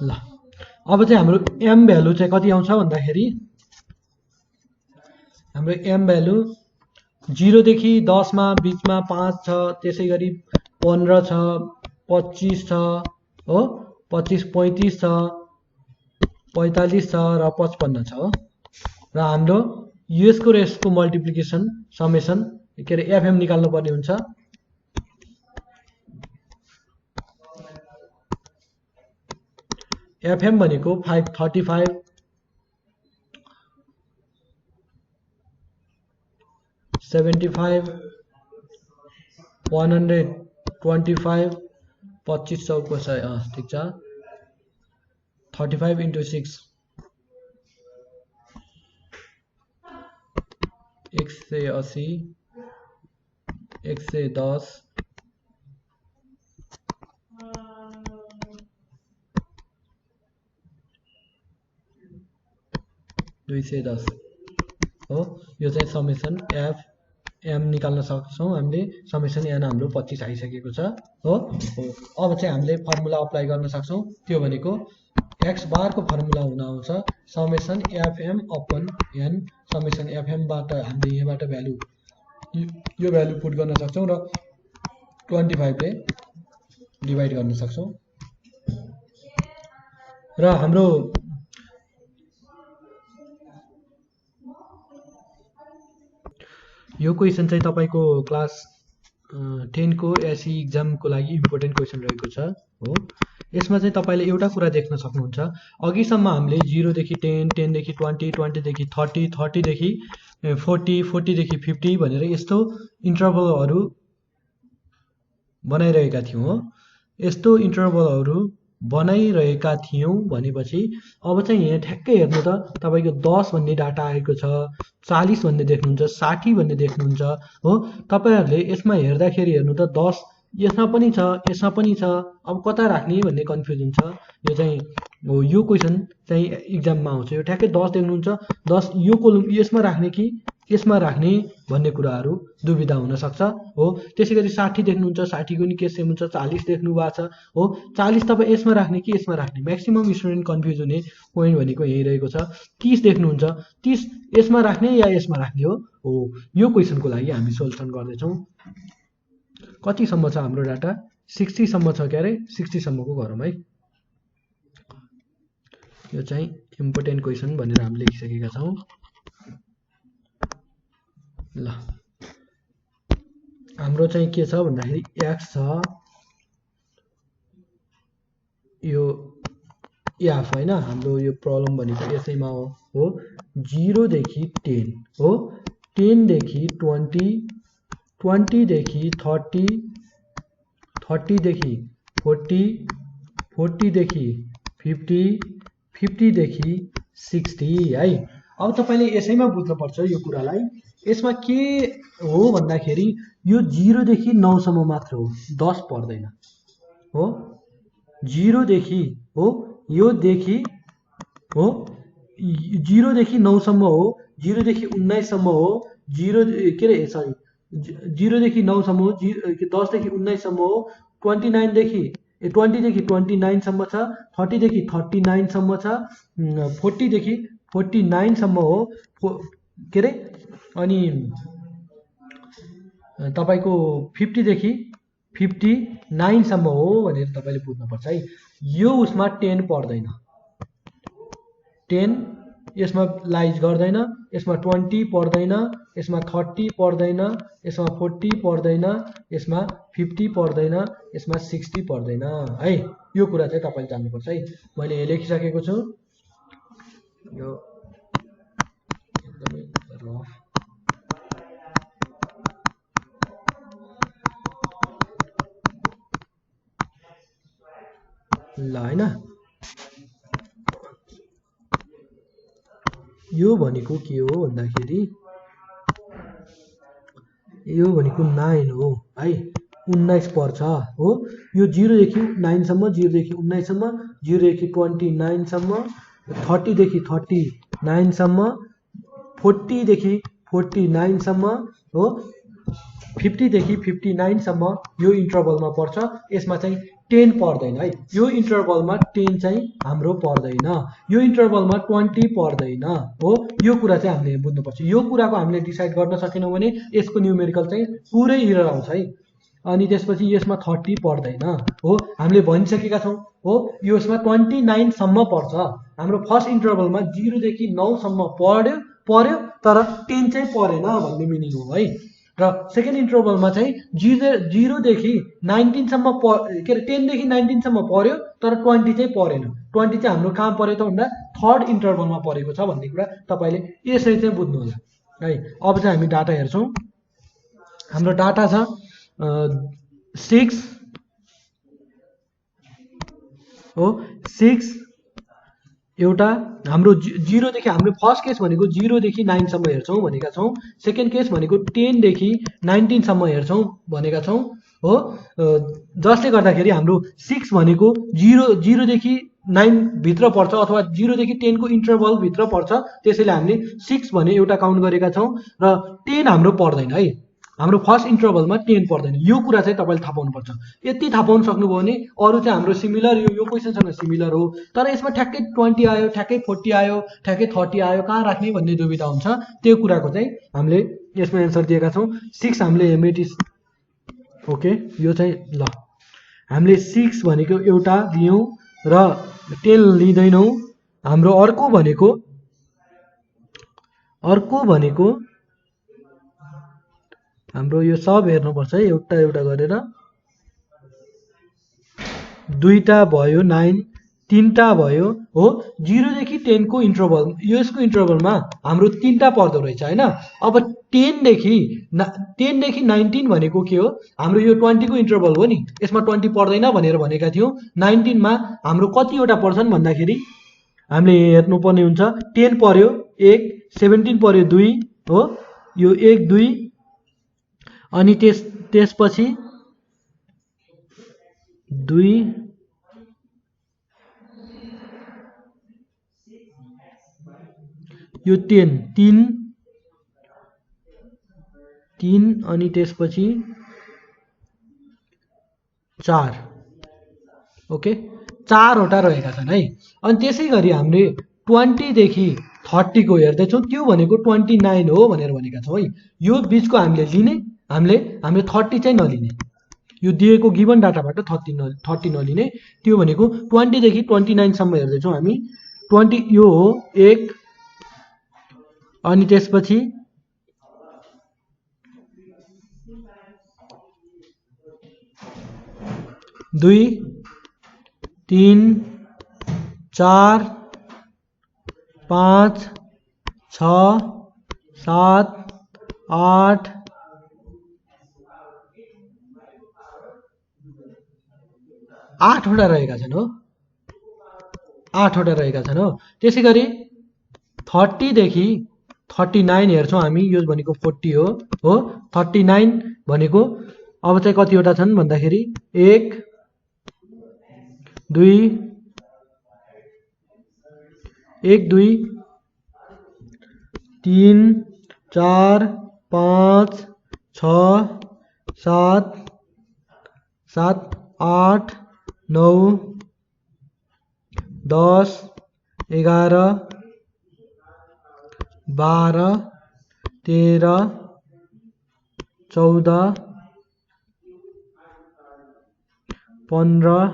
ल अब चाहिँ हाम्रो m भ्यालु चाहिँ कति आउँछ भन्दाखेरि हाम्रो m भ्यालु 0 देखि 10 मा बीचमा 5 छ त्यसैगरी 15 छ 25 छ हो 25 35 छ 45 छ र 55 छ हो र हाम्रो यूएस को रेस को मल्टिप्लिकेसन समेसन के रे एफएम निकाल्नु पर्ने हुन्छ एफएम भनेको 535 75 125 25 चौको छ ठीक छ 35 into 6 180 110 210 हो यो चाहिँ समेसन एफ एम निकाल्न सक्छौं हामीले समेसन एन हाम्रो 25 आइसकेको छ हो अब चाहिँ हामीले फर्मुला अप्लाई गर्न सक्छौं त्यो भनेको x बार को फर्मुला हुन आउँछ summation FM upon N summation FM बाट हामीले यहाँबाट भ्यालु यो भ्यालु पुट गर्न सक्छौं र 25 ले डिवाइड गर्न सक्छौं र हाम्रो यो क्वेशन चाहिँ तपाईको क्लास 10 को एसई एक्जाम को लागि इम्पोर्टेन्ट क्वेशन रहेको छ हो यसमा चाहिँ तपाईले एउटा कुरा देख्न सक्नुहुन्छ अघिसम्म हामीले 0 देखि 10 10 देखि 20 20 देखि 30 30 देखि 40 देखि 50 भनेर यस्तो इन्टरभलहरू बनाइरहेका थियौँ हो। यस्तो इन्टरभलहरू बनाइरहेका थियौँ भनेपछि अब चाहिँ यहाँ ठ्याक्कै हेर्नु त तपाईँको 10 भन्ने डाटा आएको छ, 40 भन्ने देख्नुहुन्छ, 60 भन्ने देख्नुहुन्छ हो। तपाईँहरूले यसमा हेर्दाखेरि हेर्नु त 10 यसमा पनि छ, यसमा पनि छ, अब कता राख्ने भन्ने कन्फ्युजन छ। यो चाहिँ हो, यो क्वेसन चाहिँ इक्जाममा आउँछ। यो ठ्याक्कै 10 देख्नुहुन्छ, 10 यो कोलम यसमा राख्ने कि यसमा राख्ने भन्ने कुराहरू दुविधा हुनसक्छ हो। त्यसै गरी 60 देख्नुहुन्छ, 60 को नि के सेम हुन्छ, 40 देख्नु भएको छ हो। 40 तपाईँ यसमा राख्ने कि यसमा राख्ने, म्याक्सिमम स्टुडेन्ट कन्फ्युज हुने पोइन्ट भनेको यही रहेको छ। 30 देख्नुहुन्छ, 30 यसमा राख्ने या यसमा राख्ने हो। यो क्वेसनको लागि हामी सोल्युसन गर्दैछौँ। कतिसम्म छ हाम्रो डाटा? 60 सम्म छ के अरे, 60 सम्मको गरौँ है। यो चाहिँ इम्पोर्टेन्ट क्वेसन भनेर हामीले लेखिसकेका छौँ। ल हाम्रो चाहिँ के छ भन्दाखेरि x छ, यो f हैन, हाम्रो यो प्रब्लम भनेको यसैमा हो 0 देखि 10 हो, 10 देखि 20, 20 देखि 30, 30 देखि 40, 40 देखि 50, 50 देखि 60 है। अब तपाईले यसैमा बुझ्नुपर्छ यो कुरालाई। यसमा के हो भन्दाखेरि यो 0 देखि 9 सम्म मात्र हो, 10 पर्दैन हो। 0 देखि हो, यो देखि हो, 0 देखि 9 सम्म हो, 0 देखि 19 सम्म हो, 0 के रे सरी 0 देखि 9 सम्म हो, 10 देखि 19 सम्म हो, 29 देखि 20 देखि 29 सम्म छ, 30 देखि 39 सम्म छ, 40 देखि 49 सम्म हो के रे। अनि तपाईको 50 देखि 59 सम्म हो भनेर तपाईले बुझ्नुपर्छ है। यो उसमा 10 पर्दैन, 10 यसमा लाइज गर्दैन, यसमा 20 पर्दैन, यसमा 30 पर्दैन, यसमा 40 पर्दैन, यसमा 50 पर्दैन, यसमा 60 पर्दैन है। यो कुरा चाहिँ तपाईले जान्नुपर्छ है। मैले यहाँ लेखिसकेको छु। यो एकदमै रफ ल हैन। यो भनेको के हो भन्दाखेरि यो भनेको 9 हो है, 19 पर्छ हो। यो 0 देखि 9 सम्म, 0 देखि 19 सम्म, 0 देखि 29 सम्म, 30 देखि 39 सम्म, 40 देखि 49 सम्म हो, 50 देखि 59 सम्म यो इन्टरभलमा पर्छ। यसमा चाहिँ 10 पर्दैन है। यो इन्टरभलमा 10 चाहिँ हाम्रो पर्दैन, यो इन्टरभलमा 20 पर्दैन हो। यो कुरा चाहिँ हामीले बुझ्नुपर्छ। यो कुराको हामीले डिसाइड गर्न सकेनौँ भने यसको न्युमेरिकल चाहिँ पुरै एरर आउँछ है। अनि त्यसपछि यसमा 30 पर्दैन हो, हामीले भनिसकेका छौँ हो। यसमा 29 सम्म पर्छ। हाम्रो फर्स्ट इन्टरभलमा 0 देखि 9 सम्म पर्यो तर 10 चाहिँ परेन भन्ने मिनिङ हो है। र सेकेन्ड इन्टरभलमा चाहिँ 0 देखि 19 सम्म के अरे 10 देखि 19 सम्म पर्यो तर 20 चाहिँ परेन। 20 चाहिँ हाम्रो कहाँ पर्यो त भन्दा थर्ड इन्टरभलमा परेको छ भन्ने कुरा तपाईले यसरी चाहिँ बुझ्नु होला है। अब चाहिँ हामी डाटा हेर्छौँ। हाम्रो डाटा छ 6 हो, 6 एउटा हाम्रो 0 देखि हाम्रो फर्स्ट केस भनेको 0 देखि 9 सम्म हेर्छौँ भनेका छौँ। सेकेन्ड केस भनेको 10 देखि 19 सम्म हेर्छौँ भनेका छौँ हो। जसले गर्दाखेरि हाम्रो 6 भनेको 0 देखि 9 भित्र पर्छ अथवा 0 देखि 10 को इन्टरभल भित्र पर्छ। त्यसैले हामीले 6 भने एउटा काउन्ट गरेका छौँ र 10 हाम्रो पर्दैन है। हाम्रो फर्स्ट इन्टरभलमा 10 पर्दैन। यो कुरा चाहिँ तपाईले थाहा पाउनुपर्छ। यति थाहा पाउन सक्नुभयो भने अरु चाहिँ हाम्रो सिमिलर यो क्वेसनसँग सिमिलर हो, तर यसमा ठ्याक्कै 20 आयो, ठ्याक्कै 40 आयो, ठ्याक्कै 30 आयो, कहाँ राख्ने भन्ने दुविधा हुन्छ। त्यो कुराको चाहिँ हामीले यसमा एन्सर दिएका छौँ। 6 हामीले हेमेटिस ओके। यो चाहिँ ल हामीले 6 भनेको एउटा लियौं र 10 लिँदैनौं। हाम्रो अर्को भनेको हाम्रो यो सब हेर्नुपर्छ है, एउटा गरेर। दुईटा भयो 9, 3टा भयो हो। 0 देखि 10 को इन्टरभल, यसको इन्टरभलमा हाम्रो 3टा पर्दो रहेछ हैन। अब 10 देखि 19 भनेको के हो, हाम्रो यो 20 को इन्टरभल हो नि, यसमा 20 पर्दैन भनेर भनेका थियौं। 19 मा हाम्रो कतिवटा पर्छन् भन्दाखेरि हामीले हेर्नु पर्ने हुन्छ। 10 पर्यो 1, 17 पर्यो 2 हो, यो 1 2 अनि त्यसपछि 2 यो 10 3 अनि त्यसपछि 4 ओके, 4 वटा रहेका छन् है। अनि त्यसैगरी हामीले 20 देखि 30 को हेर्दैछौँ, त्यो भनेको 29 हो भनेर भनेका छौँ है। यो बीचको हामीले लिने, हामीले 30 चाहिँ नलिने, यो दिएको गिभन डाटाबाट 30 नलिने। त्यो भनेको 20 देखि 29 सम्म हेर्दैछौँ हामी। 20 यो हो 1 अनि त्यसपछि 2 3 4 5 6 7 8 8वटा रहेका छन् हो, 8वटा रहेका छन् हो। त्यसैगरी 30 देखि 39 हेर्छौँ हामी, यो भनेको 40 हो 39 भनेको अब चाहिँ कतिवटा छन् भन्दाखेरि 1 2 3 4 5 6 7 8 9 10 11 12 13 14 15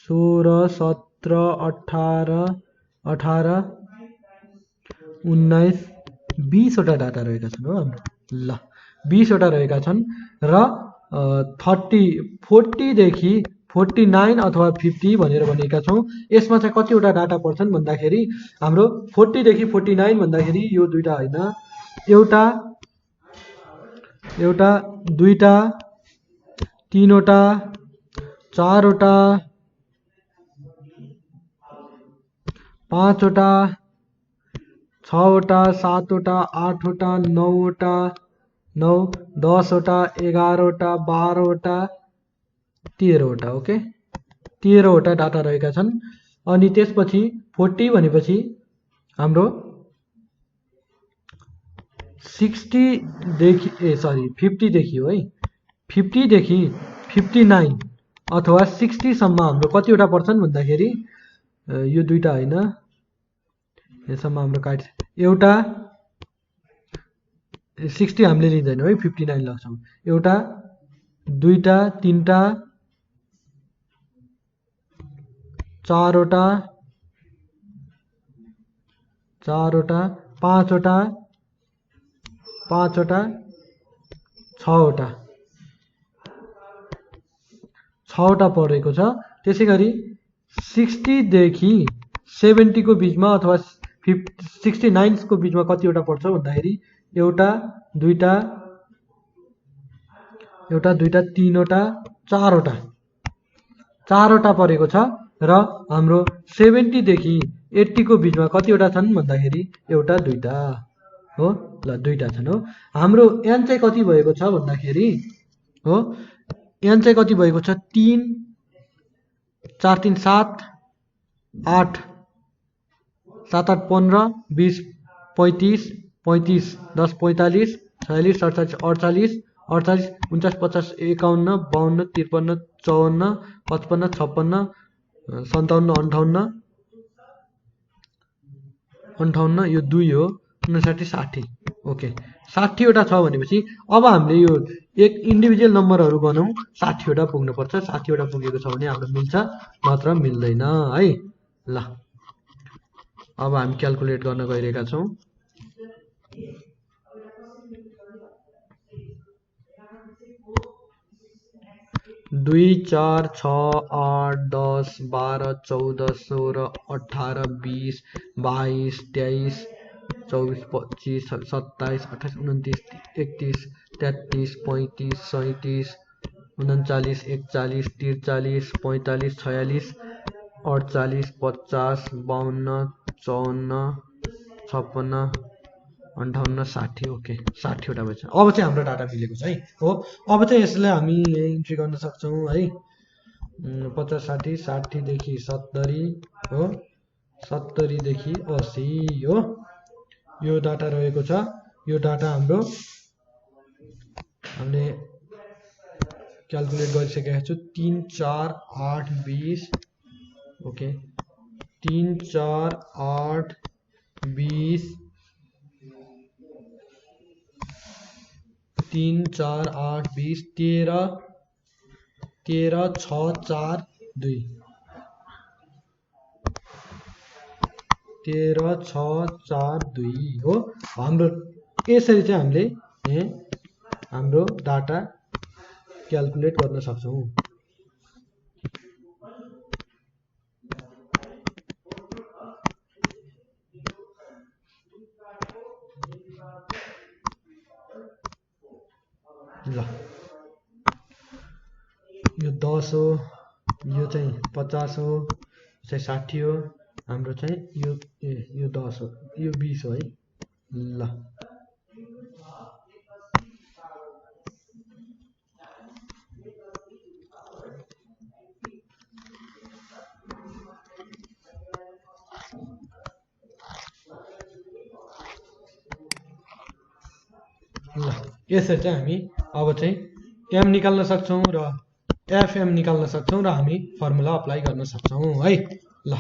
16 17 18 19 20वटा डाटा रहेका छन् हो हाम्रो। ल 20वटा रहेका छन् र 40 देखि 49 अथवा 50 भनेर भनेका छौँ। यसमा चाहिँ कतिवटा डाटा पर्छन् भन्दाखेरि हाम्रो 40 देखि 49 भन्दाखेरि यो दुईटा होइन, एउटा दुईटा तीनवटा चारवटा पाँचवटा छवटा सातवटा आठवटा नौवटा 9 10वटा 11वटा 12वटा 13वटा ओके, 13वटा डाटा रहेका छन्। अनि त्यसपछि 40 भनेपछि हाम्रो 50 देखि हो है, 50 देखि 59 अथवा 60 सम्म हाम्रो कतिवटा पर्छन् भन्दाखेरि यो दुईटा होइन, यसम्म हाम्रो काट एउटा 60 हामीले लिँदैनौँ है, 59 लाग्छौँ। एउटा दुईटा तीनटा चारवटा पाँचवटा छवटा परेको छ। त्यसैगरी 60 देखि 70 को बीचमा अथवा 69 को बीचमा कतिवटा पर्छ भन्दाखेरि एउटा दुईटा तीनवटा चारवटा परेको छ। र हाम्रो 70 देखि 80 को बीचमा कतिवटा छन् भन्दाखेरि एउटा दुईटा हो। ल दुईटा छन् हो। हाम्रो एन चाहिँ कति भएको छ भन्दाखेरि हो, एन चाहिँ कति भएको छ 3 4 3 7 8 7 8 15 20 35 35 10 45 46 47 48 48 49 50 51 52 53 54 55 56 57 58 यो 2 हो 59 60 ओके, 60वटा छ भनेपछि अब हामीले यो एक इन्डिभिजुअल नम्बरहरू बनाउँ, 60वटा पुग्नुपर्छ। 60वटा पुगेको छ भने हाम्रो मिल्छ, नत्र मिल्दैन है। ल अब हामी क्याल्कुलेट गर्न गइरहेका छौँ। 2 4 6 8 10 12 14 16 18 20 22 23 24 25 27 28 29 31 33 35 37 39 41 43 45 46 48 50 52 54 56 58 60 ओके 60 वटा भएछ। अब चाहिँ हाम्रो डाटा मिलेको छ है हो। अब चाहिँ यसलाई हामी इन्ट्री गर्न सक्छौँ है। 50 60 60 देखि 70 हो, 70 देखि 80 हो। यो डाटा रहेको छ। यो डाटा हाम्रो हामीले क्याल्कुलेट गरिसकेका छु। 3 4 8 20 ओके 3 4 8 20 3 4 8 20 13 13 6 4 2 13 6 4 2 हो। हाम्रो यसरी चाहिँ हामीले हाम्रो डाटा क्याल्कुलेट गर्न सक्छौँ। ल यो 10 हो, यो चाहिँ 50 हो, चाहिँ 60 हो, हाम्रो चाहिँ यो 10 हो, यो 20 हो है। ल यसरी चाहिँ हामी अब चाहिँ एम निकाल्न सक्छौँ र एफएम निकाल्न सक्छौँ र हामी फर्मुला अप्लाई गर्न सक्छौँ है। ल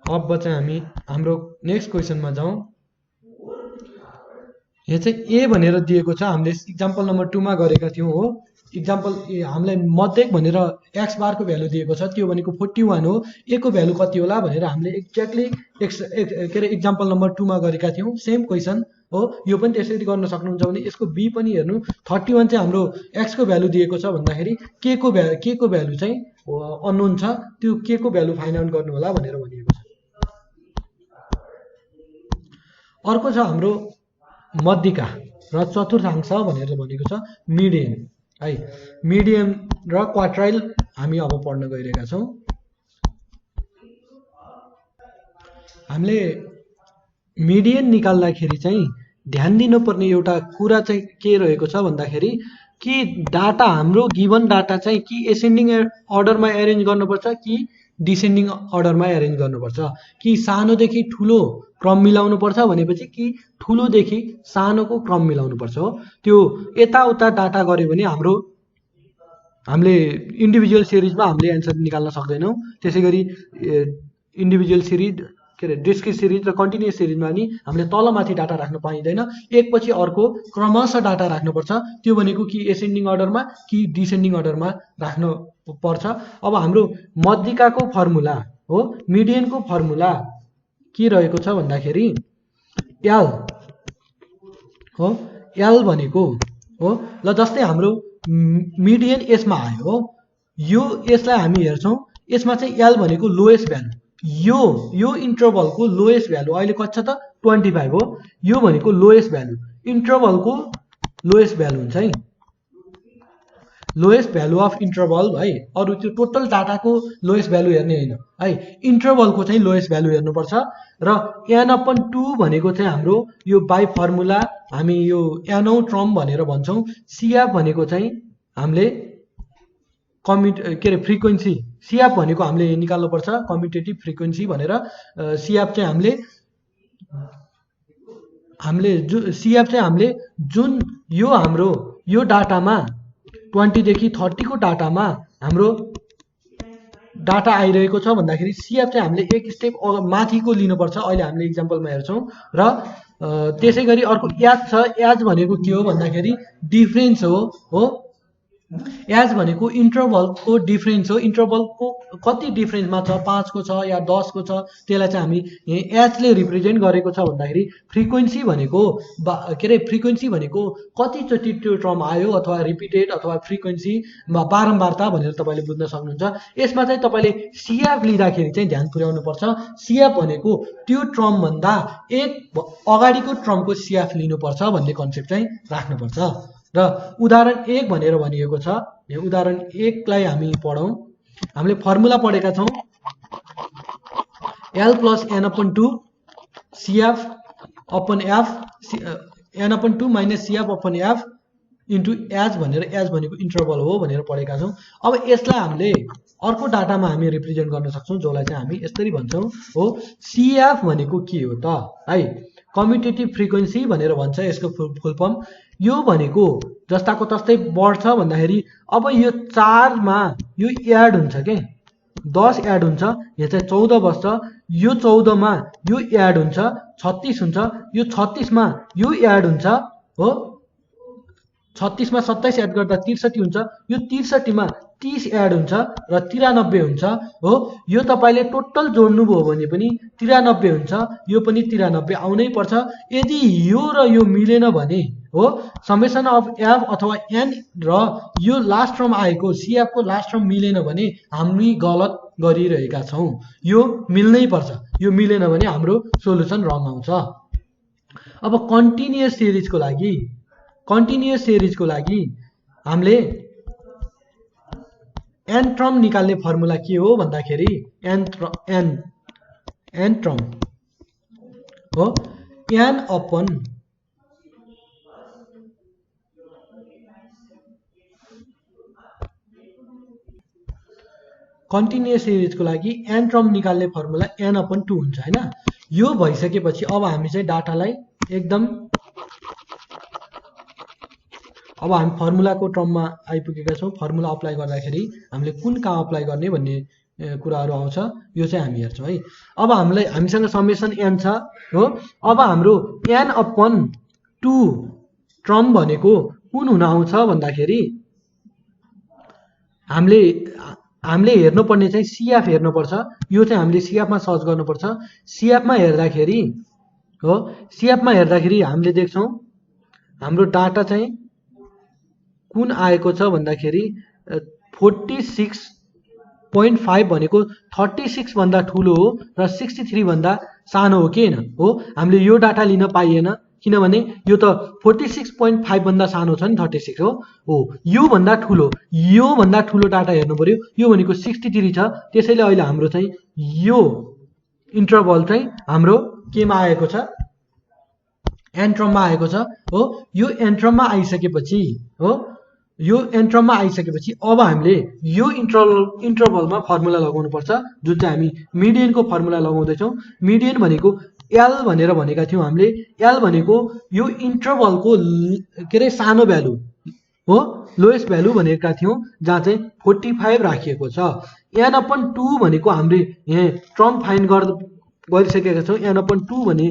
अब चाहिँ हामी हाम्रो नेक्स्ट क्वेसनमा जाउँ। यहाँ चाहिँ ए भनेर दिएको छ। हामीले इक्जाम्पल नम्बर 2 मा गरेका थियौँ हो। इक्जाम्पल हामीलाई मध्यक भनेर एक्स बारको भ्यालु दिएको छ, त्यो भनेको 41 हो। ए को भ्यालु कति होला भनेर हामीले एक्ज्याक्टली के अरे इक्जाम्पल नम्बर 2 मा गरेका थियौँ। सेम क्वेसन हो। यो पनि त्यसरी गर्न सक्नुहुन्छ भने यसको बी पनि हेर्नु। 31 चाहिँ हाम्रो एक्स को भ्यालु दिएको छ भन्दाखेरि के को भ्यालु चाहिँ अननोन छ, त्यो के को भ्यालु फाइन्ड आउट गर्नु होला भनेर भनिएको छ। अर्को छ हाम्रो मध्यिका र चतुर्थांश भनेर भनेको छ मिडियन है। मिडियन र क्वार्टाइल हामी अब पढ्न गइरहेका छौँ। हामीले मिडियन निकाल्दाखेरि चाहिँ ध्यान दिनुपर्ने एउटा कुरा चाहिँ के रहेको छ भन्दाखेरि कि डाटा हाम्रो गिभन डाटा चाहिँ कि एसेन्डिङ अर्डरमा एरेन्ज गर्नुपर्छ कि डिसेन्डिङ अर्डरमा एरेन्ज गर्नुपर्छ, कि सानोदेखि ठुलो क्रम मिलाउनु पर्छ भनेपछि कि ठुलोदेखि सानोको क्रम मिलाउनु पर्छ हो। त्यो यताउता डाटा गऱ्यो भने हामीले इन्डिभिजुअल सिरिजमा हामीले एन्सर निकाल्न सक्दैनौँ। त्यसै गरी इन्डिभिजुअल सिरिज के अरे डिस्क्रिट सिरिज र कन्टिन्युअस सिरिजमा नि हामीले तलमाथि डाटा राख्न पाइँदैन, एकपछि अर्को क्रमशः डाटा राख्नुपर्छ। त्यो भनेको कि एसेन्डिङ अर्डरमा कि डिसेन्डिङ अर्डरमा राख्नु पर्छ। अब हाम्रो मध्यिकाको फर्मुला हो, मिडियनको फर्मुला के रहेको छ भन्दाखेरि एल हो। एल भनेको हो ल जस्तै हाम्रो मिडियन यसमा आयो हो, यो यसलाई हामी हेर्छौँ। यसमा चाहिँ एल भनेको लोएस्ट भ्यालु, यो इन्टरभलको लोएस्ट भ्यालु अहिले कति छ त 25 हो। यो भनेको लोएस्ट भ्यालु, इन्टरभलको लोएस्ट भ्यालु हुन्छ है, लोएस्ट भ्यालु अफ इन्टरभल है। अरू त्यो टोटल डाटाको लोएस्ट भ्यालु हेर्ने होइन है, इन्टरभलको चाहिँ लोएस्ट भ्यालु हेर्नुपर्छ। र n/2 भनेको चाहिँ हाम्रो यो बाई फर्मुला हामी यो एनौ ट्रम भनेर भन्छौँ। सिएफ भनेको चाहिँ हामीले के अरे फ्रिक्वेन्सी, सिएफ भनेको हामीले निकाल्नुपर्छ कम्युटेटिभ फ्रिक्वेन्सी भनेर। सिएफ चाहिँ हामीले सिएफ चाहिँ हामीले जुन यो हाम्रो यो डाटामा 20 देखि 30 को डाटामा हाम्रो डाटा आइरहेको छ भन्दाखेरि सिएफ चाहिँ हामीले एक स्टेप माथिको लिनुपर्छ। अहिले हामीले इक्जाम्पलमा हेर्छौँ। र त्यसै गरी अर्को एज छ। एज भनेको के हो भन्दाखेरि डिफरेन्स हो। एज भनेको इन्टरभलको डिफरेन्स हो। इन्टरभलको कति डिफरेन्समा छ, 5 को छ या 10 को छ, त्यसलाई चाहिँ हामी एजले रिप्रेजेन्ट गरेको छ भन्दाखेरि फ्रिक्वेन्सी भनेको के अरे फ्रिक्वेन्सी भनेको कतिचोटि त्यो टर्म आयो अथवा रिपिटेड अथवा फ्रिक्वेन्सी बारम्बारता भनेर तपाईँले बुझ्न सक्नुहुन्छ। यसमा चाहिँ तपाईँले सिएफ लिँदाखेरि चाहिँ ध्यान पुर्याउनुपर्छ। सिएफ भनेको त्यो टर्मभन्दा एक अगाडिको टर्मको सिएफ लिनुपर्छ भन्ने कन्सेप्ट चाहिँ राख्नुपर्छ। र उदाहरण 1 भनेर भनिएको छ। यो उदाहरण 1 लाई हामी पढौं। हामीले फर्मुला पढेका छौं L plus n upon 2 CF upon F n upon 2 minus CF upon F into h भनेर h भनेको इन्टरभल हो भनेर पढेका छौं। अब यसलाई हामीले अर्को डाटामा हामी रिप्रेजेन्ट गर्न सक्छौं, जसलाई चाहिँ हामी यसरी भन्छौं हो CF भनेको के हो त है, कम्युटेटिभ फ्रिक्वेन्सी भनेर भन्छ यसको फुल फर्म। यो भनेको जस्ताको तस्तै बढ्छ भन्दाखेरि अब यो 4 मा यो एड हुन्छ के 10 एड हुन्छ, यहाँ चाहिँ 14 बस्छ, यो 14 मा यो एड हुन्छ 36 हुन्छ, यो 36 मा यो एड हुन्छ हो 36 मा 27 एड गर्दा 63 हुन्छ, यो 63 मा 30 एड हुन्छ र 93 हुन्छ हो। यो तपाईले टोटल जोड्नु भयो भने पनि 93 हुन्छ, यो पनि 93 आउनै पर्छ। यदि यो र यो मिलेन भने हो समेसन अफ एफ अथवा एन र यो लास्ट टर्म आएको सीएफ को लास्ट टर्म मिलेन भने हामी गलत गरिरहेका छौं। यो मिल्नै पर्छ, यो मिलेन भने हाम्रो सोलुसन रङ आउँछ। अब कन्टिन्युअस सिरिजको लागि हामीले एन टर्म निकाल्ने फर्मुला के हो भन्दाखेरि एन टर्म हो एन अपन कन्टिन्युअस सिरिजको लागि एन टर्म निकाल्ने फर्मुला एन अपन 2 हुन्छ हैन। यो भइसकेपछि अब हामी चाहिँ डाटालाई एकदम अब हामी फर्मुलाको टर्ममा आइपुगेका छौं। फर्मुला अप्लाई गर्दाखेरि हामीले कुन कहाँ अप्लाई गर्ने भन्ने कुराहरु आउँछ, यो चाहिँ हामी हेर्छौं है। अब हामीसँग समेसन एन छ हो। अब हाम्रो एन अपन 2 टर्म भनेको कुन हुन आउँछ भन्दाखेरि हामीले हेर्नुपर्ने चाहिँ सीएफ हेर्नुपर्छ। यो चाहिँ हामीले सीएफ मा सर्च गर्नुपर्छ। सीएफ मा हेर्दाखेरि हामीले देख्छौं हाम्रो डाटा चाहिँ कुन आएको छ भन्दाखेरि 46.5 भनेको 36 भन्दा ठूलो हो र 63 भन्दा सानो हो के हैन हो। हामीले यो डाटा लिन पाइएन किनभने यो त 46.5 भन्दा सानो छ नि 36 हो। यो भन्दा ठूलो डाटा हेर्नु पर्यो। यो भनेको 63 छ, त्यसैले अहिले हाम्रो चाहिँ यो इन्टरभल चाहिँ हाम्रो केमा आएको छ एन्ट्रममा आएको छ हो। यो एन्ट्रममा आइसकेपछि अब हामीले यो इन्टरभलमा फर्मुला लगाउनु पर्छ, जुन चाहिँ हामी मिडियनको फर्मुला लगाउँदै छौं। मिडियन भनेको एल भनेर भनेका थियौं हामीले। एल भनेको यो इन्टरभलको के रे सानो भ्यालु हो, लोएस्ट भ्यालु भनेका थियौं, जहाँ चाहिँ 45 राखिएको छ। एन अपन 2 भनेको हामीले यहाँ टर्म फाइन्ड गरिसकेका छौं। एन अपन 2 भने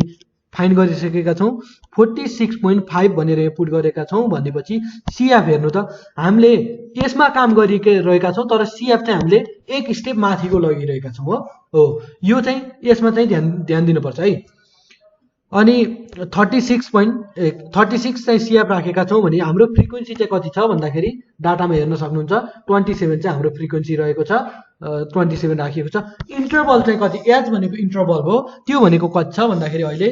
फाइन्ड गरिसकेका छौं। 46.5 भनेर पुट गरेका छौं भनेपछि सीएफ हेर्नु त हामीले यसमा काम गरिरहेका छौं, तर सीएफ चाहिँ हामीले एक स्टेप माथिको लगिरहेका छौं हो। यो चाहिँ यसमा चाहिँ ध्यान दिनुपर्छ है। अनि 36 चाहिँ सीएफ राखेका छौं भने हाम्रो फ्रिक्वेन्सी चाहिँ कति छ भन्दाखेरि डाटामा हेर्न सक्नुहुन्छ 27 चाहिँ हाम्रो फ्रिक्वेन्सी रहेको छ, 27 राखिएको छ। इन्टरभल चाहिँ कति, एज भनेको इन्टरभल हो, त्यो भनेको कति छ भन्दाखेरि अहिले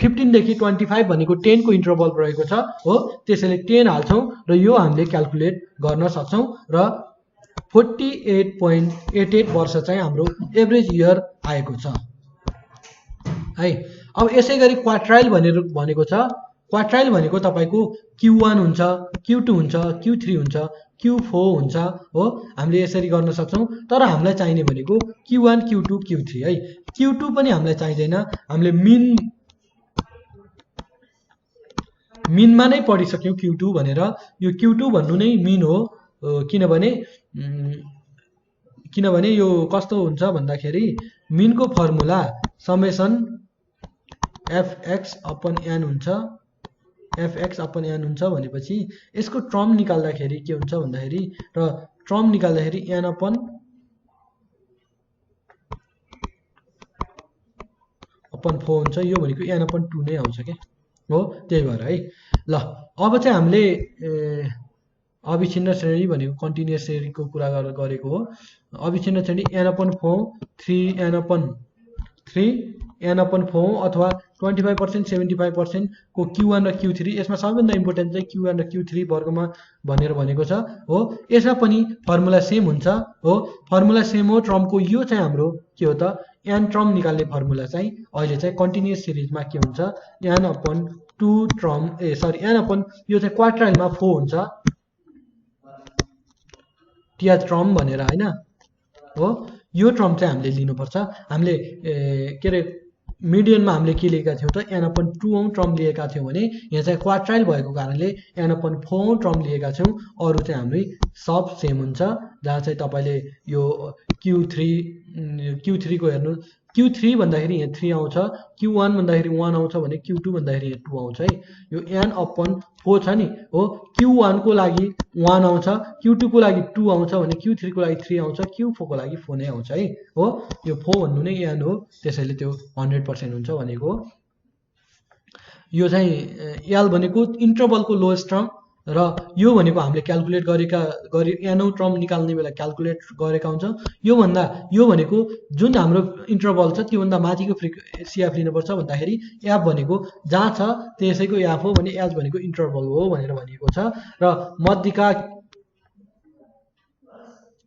15 देखि 25 भनेको 10 को इन्टरभल रहेको छ हो। त्यसैले 10 हाल्छौं र यो हामीले क्याल्कुलेट गर्न सक्छौं र 48.88 वर्ष चाहिँ हाम्रो एभरेज इयर आएको छ है। अब यसै गरी क्वार्टाइल भनेको छ। क्वार्टाइल भनेको तपाईको Q1 हुन्छ, Q2 हुन्छ, Q3 हुन्छ, Q4 हुन्छ हो। हामीले यसरी गर्न सक्छौं, तर हामीलाई चाहिने भनेको Q1 Q2 Q3 है। Q2 पनि हामीलाई चाहिदैन, हामीले मिनमा नै पढिसक्यौं Q2 भनेर। यो Q2 भन्नु नै मिन हो, किनभने यो कस्तो हुन्छ भन्दाखेरि मिनको formula summation fx upon n हुन्छ fx अपन n हुन्छ भनेपछि यसको टर्म निकाल्दाखेरि के हुन्छ भन्दाखेरि र टर्म निकाल्दाखेरि n अपन 4 हुन्छ। यो भनेको n अपन 2 नै आउँछ के हो, त्यही भएर है। ल अब चाहिँ हामीले अविच्छिन्न श्रेणी भनेको कन्टिन्युअस श्रेणीको कुरा गरेको हो। अविच्छिन्न श्रेणी n upon 4 3 n upon 3 n upon 4 अथवा 25% 75% को Q1 र Q3। यसमा सबैभन्दा इम्पोर्टेन्ट चाहिँ Q1 र Q3 वर्गमा भनेर भनेको छ हो। यसमा पनि फर्मुला सेम हुन्छ हो, फर्मुला सेम हो। ट्रमको यो चाहिँ हाम्रो के हो त, n ट्रम निकाल्ने फर्मुला चाहिँ अहिले चाहिँ कन्टिन्युअस सिरिजमा के हुन्छ, n upon 2 term n upon यो चाहिँ क्वार्टाइलमा 4 हुन्छ टिया ट्रम भनेर हैन हो। यो ट्रम चाहिँ हामीले लिनुपर्छ। हामीले के रे मिडियनमा हामीले के लिएका थियौँ त, n अपन 2 औं ट्रम लिएका थियौँ भने यहाँ चाहिँ क्वार्टाइल भएको कारणले n अपन 4 ट्रम लिएका छौँ। अरू चाहिँ हाम्रै सब सेम हुन्छ। जहाँ चाहिँ तपाईँले यो Q3 को हेर्नु, Q3 भन्दाखेरि यहाँ 3 आउँछ, Q1 भन्दाखेरि 1 आउँछ भने Q2 भन्दाखेरि यहाँ 2 आउँछ है। यो n अपन 4 छ नि हो, Q1 को लागि 1 आउँछ, Q2 को लागि 2 आउँछ भने Q3 को लागि 3 आउँछ, Q4 को लागि 4 नै आउँछ है हो। यो 4 भन्नु नै n हो, त्यसैले त्यो 100% हुन्छ भनेको। यो चाहिँ l भनेको इन्टरभलको लोएस्ट टर्म र यो भनेको हामीले क्याल्कुलेट nऔं टर्म निकाल्ने बेला क्याल्कुलेट गरेका हुन्छौँ। यो भनेको जुन हाम्रो इन्टरभल छ त्योभन्दा माथिको CF लिनुपर्छ भन्दाखेरि f भनेको जहाँ छ त्यसैको f हो भने h भनेको इन्टरभल हो भनेर भनिएको छ। र मध्यिका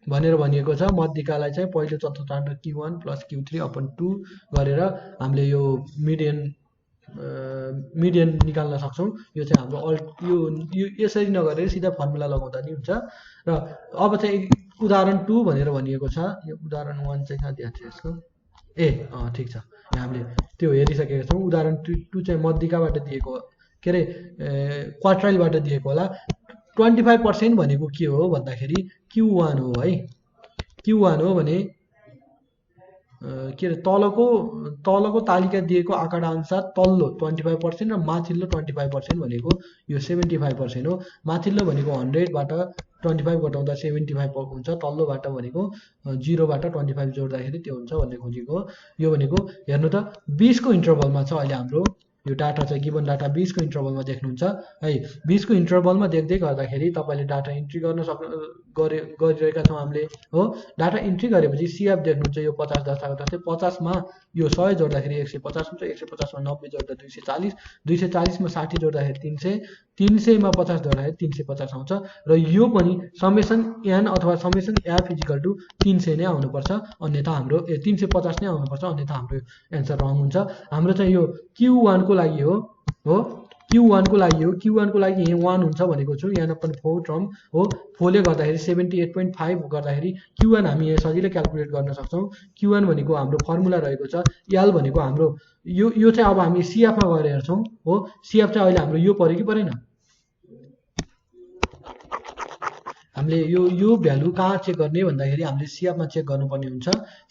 भनेर भनिएको छ। मध्यिकालाई चाहिँ पहिलो चतुर्थांश Q1 + Q3 अपन 2 गरेर हामीले यो मिडियन निकाल्न सक्छौँ। यो चाहिँ हाम्रो यो यसरी नगरेर सिधा फर्मुला लगाउँदा नि हुन्छ। र अब चाहिँ उदाहरण 2 भनेर भनिएको छ। यो उदाहरण 1 चाहिँ कहाँ दिएको छ यसको, ठिक छ, यहाँ हामीले त्यो हेरिसकेका छौँ। उदाहरण 2 चाहिँ मध्यिकाबाट दिएको, के अरे क्वार्टाइलबाट दिएको होला। 25% भनेको के हो भन्दाखेरि Q1 हो है। Q1 हो भने के अरे तलको तालिका दिएको आँकडा अनुसार तल्लो 25% र माथिल्लो 25% भनेको यो 75% हो। माथिल्लो भनेको 100 बाट 25 घटाउँदा 75 हुन्छ, तल्लोबाट भनेको 0 बाट 25 जोड्दाखेरि त्यो हुन्छ भन्ने खोजेको हो। यो भनेको हेर्नु त 20 को इन्टरभलमा छ अहिले हाम्रो यो डाटा चाहिँ गिभन डाटा 20 को इन्टरभलमा देख्नुहुन्छ है। 20 को इन्टरभलमा देख्दै गर्दाखेरि तपाईँले डाटा इन्ट्री गरिरहेका छौँ हामीले हो। डाटा इन्ट्री गरेपछि CF देख्नुहुन्छ यो 50 दर्शाएको छ। 50 मा यो 100 जोड्दाखेरि 150 हुन्छ, 150 मा 90 जोड्दा 240, 240 मा 60 जोड्दाखेरि 300, 300 मा 50 जोड्दाखेरि 350 आउँछ। र यो पनि समेसन n अथवा समेसन f = 300 नै आउनुपर्छ, अन्यथा हाम्रो 350 नै आउनुपर्छ, अन्यथा हाम्रो एन्सर रङ हुन्छ। हाम्रो चाहिँ यो Q1 को लागि हो Q1 को लागि हो। Q1 को लागि यहाँ 1 हुन्छ भनेको छु, n अपन 4 टर्म हो। 4 ले गर्दाखेरि 78.5 गर्दाखेरि Q1 हामी यहाँ सजिलै क्याल्कुलेट गर्न सक्छौँ। Q1 भनेको हाम्रो फर्मुला रहेको छ, l भनेको हाम्रो यो चाहिँ अब हामी CF मा गएर हेर्छौँ हो। CF चाहिँ अहिले हाम्रो यो पर्यो कि परेन, हामीले यो भ्यालु कहाँ चेक गर्ने भन्दाखेरि हामीले CF मा चेक गर्नुपर्ने हुन्छ।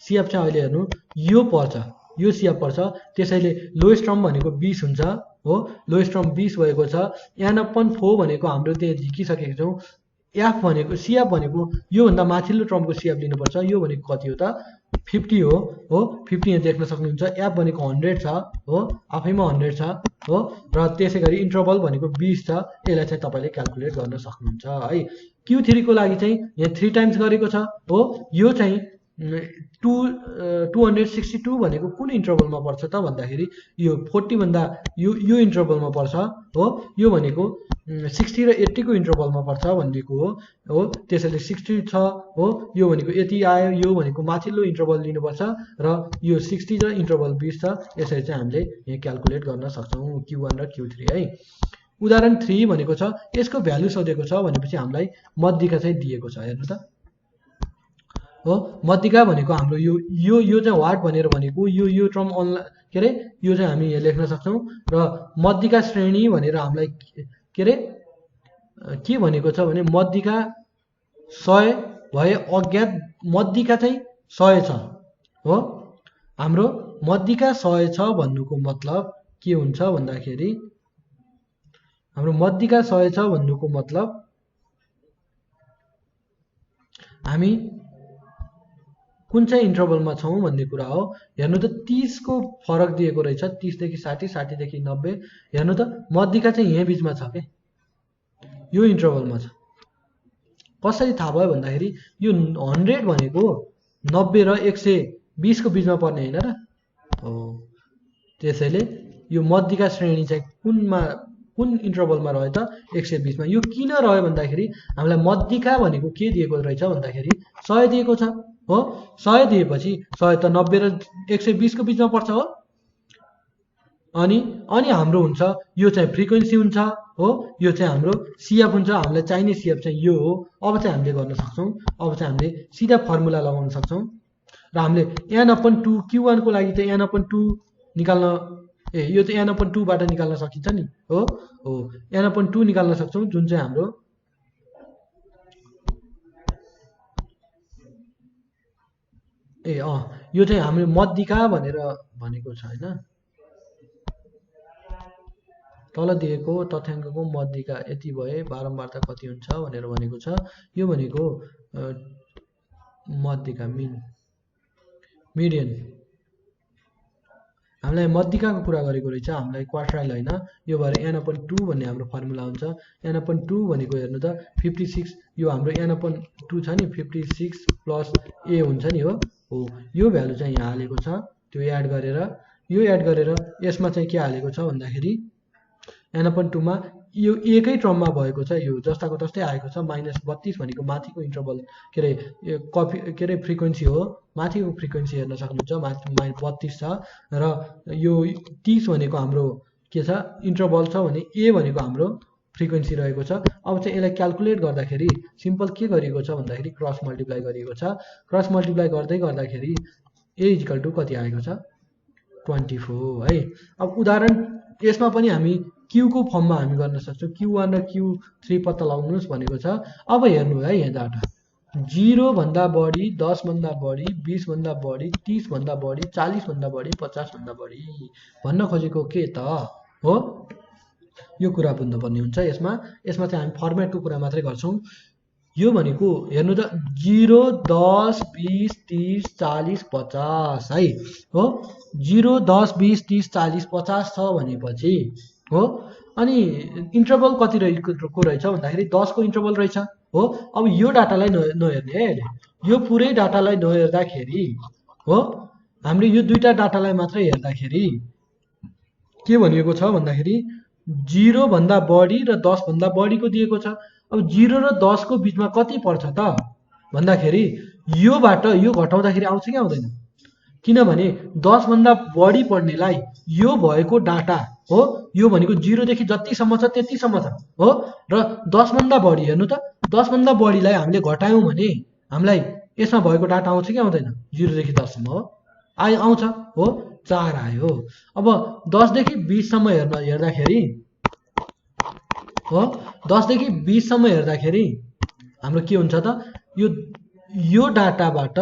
CF चाहिँ अहिले हेर्नु यो पर्छ, यो CF पर्छ, त्यसैले लोएस्ट टर्म भनेको 20 हुन्छ हो। लोएस्ट टर्म 20 भएको छ। n अपन 4 भनेको हाम्रो त्यहाँ झिकिसकेको छौँ। f भनेको CF भनेको यो भन्दा माथिल्लो टर्मको CF लिनुपर्छ। यो भनेको कति हो त, 50 हो 50 यहाँ देख्न सक्नुहुन्छ। f भनेको 100 छ हो, आफैमा 100 छ हो। र त्यसैगरी इन्टरभल भनेको 20 छ। यसलाई चाहिँ तपाईले क्याल्कुलेट गर्न सक्नुहुन्छ है। Q3 को लागि चाहिँ यहाँ 3 टाइम्स गरेको छ हो। यो चाहिँ 262 भनेको कुन इन्टरभलमा पर्छ त भन्दाखेरि यो 40 भन्दा यो इन्टरभलमा पर्छ हो। यो भनेको 60 र 80 को इन्टरभलमा पर्छ भनेको हो। त्यसैले 60 छ हो, यो भनेको यति आयो, यो भनेको माथिल्लो इन्टरभल लिनुपर्छ र यो 60 र इन्टरभल 20 छ। यसरी चाहिँ हामीले यहाँ क्याल्कुलेट गर्न सक्छौँ Q1 र Q3 है। उदाहरण 3 भनेको छ, यसको भ्यालु सोधेको छ भनेपछि हामीलाई मध्यिका चाहिँ दिएको छ। हेर्नु त हो, मध्यिका भनेको हाम्रो यो चाहिँ वाट भनेर भनेको यो टर्म अनलाइन, के अरे यो चाहिँ हामी यहाँ लेख्न सक्छौँ। र मध्यिका श्रेणी भनेर हामीलाई के अरे के भनेको छ भने मध्यिका 100 भए अज्ञात मध्यिका चाहिँ 100 छ हो। हाम्रो मध्यिका 100 छ भन्नुको मतलब के हुन्छ भन्दाखेरि हाम्रो मध्यिका 100 छ भन्नुको मतलब हामी कुन चाहिँ इन्टरभलमा छौं भन्ने कुरा हो। हेर्नु त 30 को फरक दिएको रहेछ, 30 देखि 60, 60 देखि 90। हेर्नु त मध्यिका चाहिँ यही बीचमा छ के, यो इन्टरभलमा छ। कसरी थाहा भयो भन्दाखेरि यो 100 भनेको 90 र 120 को बीचमा पर्ने हैन र हो। त्यसैले यो मध्यिका श्रेणी चाहिँ कुन इन्टरभलमा रह्यो त 120 मा। यो किन रह्यो भन्दाखेरि हामीलाई मध्यिका भनेको के दिएको रहेछ भन्दाखेरि 100 दिएको छ हो। 100 दिएपछि 100 त 90 र 120 को बीचमा पर्छ हो। अनि हाम्रो हुन्छ यो चाहिँ फ्रिक्वेन्सी हुन्छ हो, यो चाहिँ हाम्रो सीएफ हुन्छ। हामीलाई चाहिने सीएफ चाहिँ यो हो। अब चाहिँ हामीले गर्न सक्छौं, अब चाहिँ हामीले सिधा फर्मुला लगाउन सक्छौं र हामीले n/2 q1 को लागि चाहिँ n/2 निकाल्न यो चाहिँ n/2 बाट निकाल्न सकिन्छ नि हो। n/2 निकाल्न सक्छौं, जुन चाहिँ हाम्रो यो चाहिँ हामीले मध्यिका भनेर भनेको छ हैन। तल दिएको तथ्याङ्कको मध्यिका यति भए बारम्बारता कति हुन्छ भनेर भनेको छ। यो भनेको मध्यिका मिडियन। हामीलाई मध्यिकाको कुरा गरेको रहेछ, हामीलाई क्वार्टाइल हैन। यो भएर n/2 भन्ने हाम्रो फर्मुला हुन्छ। n/2 भनेको हेर्नु त 56, यो हाम्रो n/2 छ नि 56 प्लस a हुन्छ नि हो। यो भ्यालु चाहिँ यहाँ हालेको छ, त्यो एड गरेर यसमा चाहिँ के हालेको छ भन्दाखेरि n/2 मा यो एकै क्रममा भएको छ, यो जस्ताको तस्तै आएको छ। -32 भनेको माथिको इन्टरभल के रे फ्रिक्वेन्सी हो। माथिको फ्रिक्वेन्सी हेर्न सक्नुहुन्छ, माथि -32 छ र यो 30 भनेको हाम्रो के छ इन्टरभल छ भने a भनेको हाम्रो फ्रिक्वेन्सी रहेको छ। अब चाहिँ यसलाई क्याल्कुलेट गर्दाखेरि सिम्पल के गरिएको छ भन्दाखेरि क्रस मल्टिप्लाई गरिएको छ। क्रस मल्टिप्लाई गर्दाखेरि a = कति आएको छ 24 है। अब उदाहरण यसमा पनि हामी q को फर्ममा हामी गर्न सक्छौं। q1 र q3 पत्ता लगाउनुस् भनेको छ। अब हेर्नु है यहाँ डाटा 0 भन्दा बढी, 10 भन्दा बढी, 20 भन्दा बढी, 30 भन्दा बढी, 40 भन्दा बढी, 50 भन्दा बढी भन्न खोजेको के त हो। यो कुरा बुझ्नुपर्ने हुन्छ। यसमा चाहिँ हामी फर्मेटको कुरा मात्रै गर्छौं। यो भनेको हेर्नु त 0 10 20 30 40 50 है हो। 0 10 20 30 40 50 छ भनेपछि हो। अनि इन्टरभल कति रहेको रहेछ भन्दाखेरि 10 को इन्टरभल रहेछ हो। अब यो डाटालाई नहेर्ने है, यो पुरै डाटालाई नहेर्दाखेरि हो, हामीले यो दुईटा डाटालाई मात्रै हेर्दाखेरि के भनिएको छ भन्दाखेरि 0 भन्दा बढी र 10 भन्दा बढीको दिएको छ। अब 0 र 10 को बीचमा कति पर्छ त भन्दाखेरि योबाट यो घटाउँदाखेरि आउँछ कि आउँदैन? किनभने 10 भन्दा बढी पढ्नेलाई यो भएको डाटा हो, यो भनेको 0 देखि जतिसम्म छ त्यतिसम्म छ हो। र 10 भन्दा बढी हेर्नु त 10 भन्दा बढीलाई हामीले घटायौं भने हामीलाई यसमा भएको डाटा आउँछ कि आउँदैन? 0 देखि 10 सम्म हो, आउँछ हो, 4 आयो। अब 10 देखि 20 सम्म हेर्दाखेरि हो, 10 देखि 20 सम्म हेर्दाखेरि हाम्रो के हुन्छ त यो डाटाबाट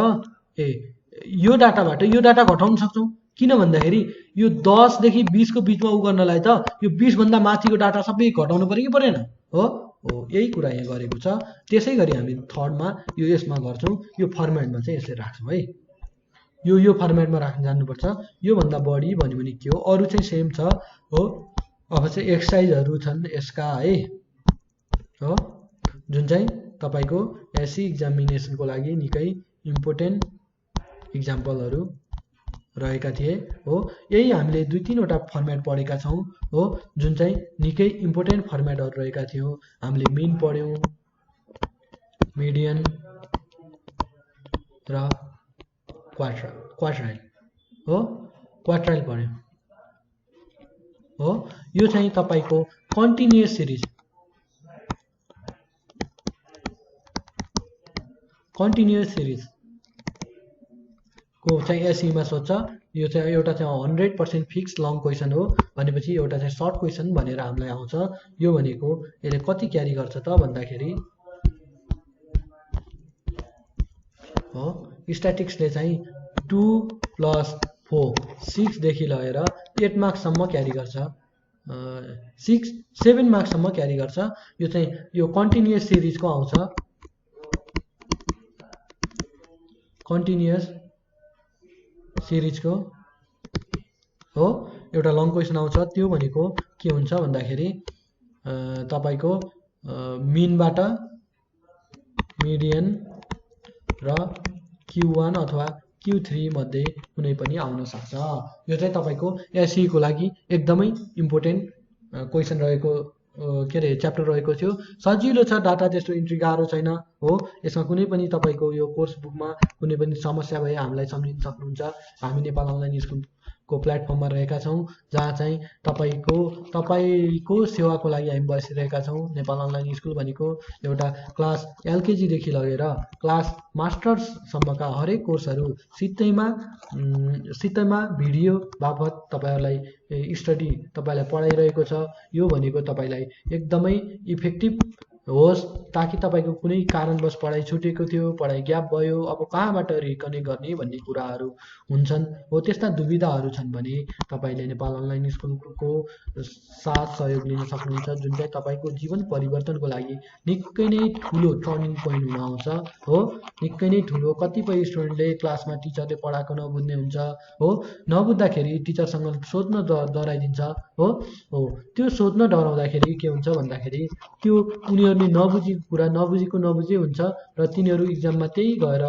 यो डाटा घटाउन सक्छौं। किन भन्दाखेरि यो 10 देखि 20 को बीचमा उ गर्नलाई त यो 20 भन्दा माथिको डाटा सबै घटाउनु पर्यो कि परेन हो। यही कुरा यहाँ गरेको छ। त्यसैगरी हामी थर्डमा यो यसमा गर्छौं, यो फर्मेटमा चाहिँ यसले राख्छौं है। यो फर्मेटमा राख्न जान्नुपर्छ। यो भन्दा बढी भन्यो भने के हो, अरु चाहिँ सेम छ हो। अब चाहिँ एक्सरसाइजहरु छन् यसका है हो, जुन चाहिँ तपाईको एससी एक्जामिनेसनको लागि निकै इम्पोर्टेन्ट एक्जाम्पलहरु रहेका थिए हो। यही हामीले 2-3 वटा फर्मेट पढेका छौं हो, जुन चाहिँ निकै इम्पोर्टेन्ट फर्मेटहरु रहेका थियौ। हामीले मिन पढ्यौं, मिडियन र क्वार्टाइल हो, क्वार्टाइल पढ्यौं हो। यो चाहिँ तपाईको कन्टिन्युअस सिरिज को चाहिँ एसई मा सोध्छ। यो चाहिँ एउटा चाहिँ 100% फिक्स लङ क्वेशन हो भनेपछि एउटा चाहिँ सर्ट क्वेशन भनेर हामीलाई आउँछ। यो भनेको यसले कति क्यारी गर्छ त भन्दाखेरि हो, स्ट्याटिक्सले चाहिँ 2 + 4 6 देखि लिएर 8 मार्क्स सम्म क्यारी गर्छ 6 7 मार्क्ससम्म क्यारी गर्छ। यो चाहिँ यो कन्टिन्युअस सिरिजको आउँछ, कन्टिन्युअस सिरिजको हो एउटा लङ क्वेसन आउँछ। त्यो भनेको के हुन्छ भन्दाखेरि तपाईको मिनबाट मिडियन र Q1 अथवा Q3 मध्ये कुनै पनि आउन सक्छ। यो चाहिँ तपाईको एसई को लागि एकदमै इम्पोर्टेन्ट क्वेसन रहेको के रे च्याप्टर रहेको थियो। सजिलो छ, डाटा त्यस्तो इन्ट्री गाह्रो छैन हो। यसमा कुनै पनि तपाईको यो कोर्स बुकमा कुनै पनि समस्या भए हामीलाई सम्झिन सक्नुहुन्छ। हामी नेपाल अनलाइन स्कुलको प्लेटफर्ममा रहेका छौँ, जहाँ चाहिँ तपाईको सेवाको लागि हामी बसिरहेका छौँ। नेपाल अनलाइन स्कुल भनेको एउटा क्लास एलकेजी देखि लगेर क्लास मास्टर्ससम्मका हरेक कोर्सहरू सित्तैमा भिडियो बापत तपाईहरुलाई स्टडी तपाईलाई पढाइरहेको छ। यो भनेको तपाईलाई एकदमै इफेक्टिभ होस्, ताकि तपाईको कुनै कारणवश पढाइ छुटेको थियो, पढाइ ग्याप भयो, अब कहाँबाट रिकनेक्ट गर्ने भन्ने कुराहरू हुन्छन् हो। त्यस्ता दुविधाहरू छन् भने तपाईले नेपाल अनलाइन स्कुलको साथ सहयोग लिन सक्नुहुन्छ, जुन चाहिँ तपाईको जीवन परिवर्तनको लागि निकै नै ठुलो टर्निङ पोइन्ट हुन आउँछ हो। निकै नै ठुलो, कतिपय स्टुडेन्टले क्लासमा टिचरले पढाएको नबुझ्ने हुन्छ हो, नबुझ्दाखेरि टिचरसँग सोध्न डराइदिन्छ हो। त्यो सोध्न डराउँदाखेरि के हुन्छ भन्दाखेरि त्यो उनीहरूले नबुझेको हुन्छ र तिनीहरू इक्जाममा त्यही गएर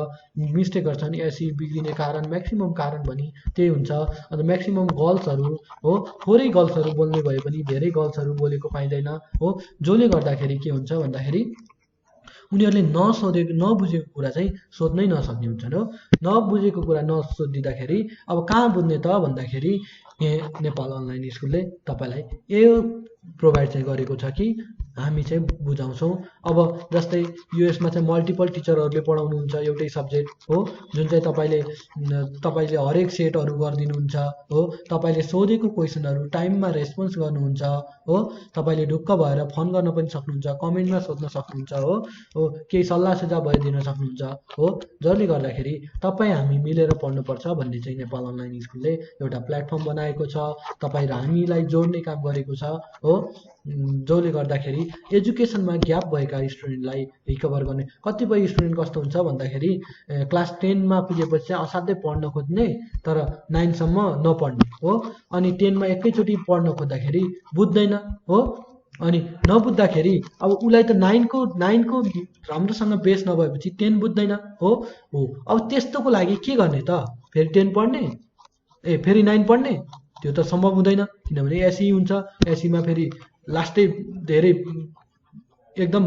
मिस्टेक गर्छन्। एसई बिग्रिने कारण म्याक्सिमम कारण पनि त्यही हुन्छ। अन्त म्याक्सिमम गर्ल्सहरू हो, थोरै गर्ल्सहरू बोल्ने भए पनि धेरै गर्ल्सहरू बोलेको पाइँदैन हो, जसले गर्दाखेरि के हुन्छ भन्दाखेरि उनीहरूले नबुझेको कुरा चाहिँ सोध्नै नसक्ने हुन्छन् हो। नबुझेको कुरा नसोधिँदाखेरि अब कहाँ बुझ्ने त भन्दाखेरि नेपाल अनलाइन स्कुलले तपाईलाई यो प्रोभाइड चाहिँ गरेको छ कि हामी चाहिँ बुझाउँछौँ। अब जस्तै युएसमा चाहिँ मल्टिपल टिचरहरूले पढाउनुहुन्छ एउटै सब्जेक्ट हो, जुन चाहिँ तपाईले हरेक सेटहरू गरिदिनुहुन्छ हो। तपाईले सोधेको क्वेसनहरू टाइममा रेस्पोन्स गर्नुहुन्छ हो। तपाईले ढुक्क भएर फोन गर्न पनि सक्नुहुन्छ, कमेन्टमा सोध्न सक्नुहुन्छ हो, केही सल्लाह सुझाव भए दिन सक्नुहुन्छ हो। जसले गर्दाखेरि तपाईँ हामी मिलेर पढ्नुपर्छ भन्ने चाहिँ नेपाल अनलाइन स्कुलले एउटा प्लेटफर्म बनाएको छ, तपाईँ र हामीलाई जोड्ने काम गरेको छ हो। जसले गर्दाखेरि एजुकेसनमा ग्याप भएका स्टुडेन्टलाई रिकभर गर्ने। कतिपय स्टुडेन्ट कस्तो हुन्छ भन्दाखेरि क्लास 10मा पुगेपछि चाहिँ असाध्यै पढ्न खोज्ने तर 9सम्म नपढ्ने हो, अनि 10मा एकैचोटि पढ्न खोज्दाखेरि बुझ्दैन हो। अनि नबुझ्दाखेरि अब उसलाई त 9को राम्रोसँग बेस नभएपछि 10 बुझ्दैन हो। अब त्यस्तोको लागि के गर्ने त, फेरि 10 पढ्ने फेरि 9 पढ्ने, त्यो त सम्भव हुँदैन। किनभने एसई हुन्छ, एसईमा फेरि लास्टै धेरै एकदम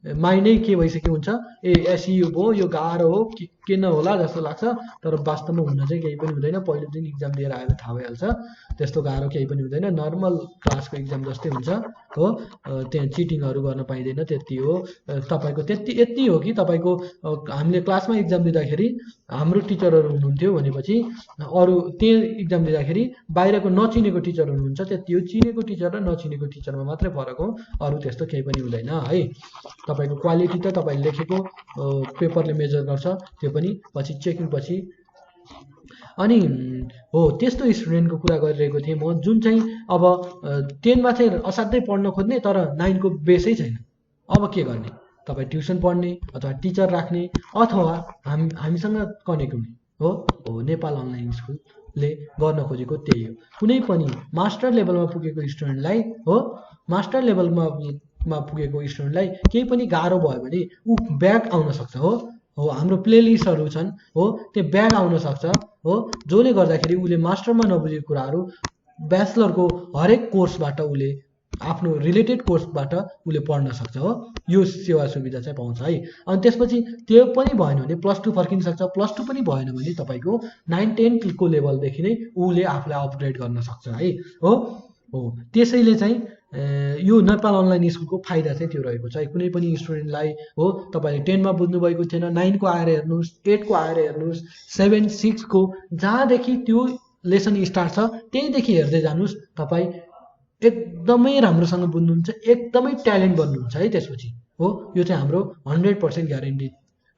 माइन्डै के भइसक्यो हुन्छ, एसई हो यो गाह्रो हो के न होला जस्तो लाग्छ। तर वास्तवमा हुन चाहिँ केही पनि हुँदैन। पहिलो दिन इक्जाम दिएर आएर थाहा भइहाल्छ, त्यस्तो गाह्रो केही पनि हुँदैन। नर्मल क्लासको इक्जाम जस्तै हुन्छ हो। त्यहाँ चिटिङहरू गर्न पाइँदैन, त्यति हो। तपाईँको यति हो कि तपाईँको हामीले क्लासमा इक्जाम दिँदाखेरि हाम्रो टिचरहरू हुनुहुन्थ्यो भनेपछि अरू त्यही इक्जाम दिँदाखेरि बाहिरको नचिनेको टिचर हुनुहुन्छ, त्यति हो। चिनेको टिचर र नचिनेको टिचरमा मात्रै फरक हो, अरू त्यस्तो केही पनि हुँदैन है। तपाईँको क्वालिटी त तपाईँले लेखेको पेपरले मेजर गर्छ, त्यो पनि पछि चेकिङ पछि। अनि हो त्यस्तो स्टुडेन्टको कुरा गरिरहेको थिएँ म, जुन चाहिँ अब 10मा चाहिँ असाध्यै पढ्न खोज्ने तर 9को बेसै छैन। अब के गर्ने, तपाईँ ट्युसन पढ्ने अथवा टिचर राख्ने अथवा हामीसँग कनेक्ट हुने हो। नेपाल अनलाइन स्कुलले गर्न खोजेको त्यही हो। कुनै पनि मास्टर लेभलमा पुगेको स्टुडेन्टलाई हो, मास्टर लेभलमा पुगेको स्टुडेन्टलाई केही पनि गाह्रो भयो भने ऊ ब्याक आउन सक्छ हो। हाम्रो प्लेलिस्टहरू छन् हो, त्यो ब्याक आउन सक्छ हो। जसले गर्दाखेरि उसले मास्टरमा नबुझेको कुराहरू ब्याचलरको हरेक कोर्सबाट उसले आफ्नो रिलेटेड कोर्सबाट उसले पढ्न सक्छ हो। यो सेवा सुविधा चाहिँ पाउँछ है। अनि त्यसपछि त्यो पनि भएन भने +2 फर्किन सक्छ। +2 पनि भएन भने तपाईँको 9-10 को लेभलदेखि नै उसले आफूलाई अपग्रेड गर्न सक्छ है हो। त्यसैले चाहिँ यो नेपाल अनलाइन स्कुलको फाइदा चाहिँ त्यो रहेको छ है। कुनै पनि स्टुडेन्टलाई हो, तपाईँले 10मा बुझ्नुभएको थिएन, 9को आएर हेर्नुहोस्, 8को आएर हेर्नुहोस्, 7, 6को जहाँदेखि त्यो लेसन स्टार्ट छ त्यहीदेखि हेर्दै जानुहोस्, तपाईँ एकदमै राम्रोसँग बुझ्नुहुन्छ, एकदमै ट्यालेन्ट बन्नुहुन्छ है त्यसपछि हो। यो चाहिँ हाम्रो 100% ग्यारेन्टी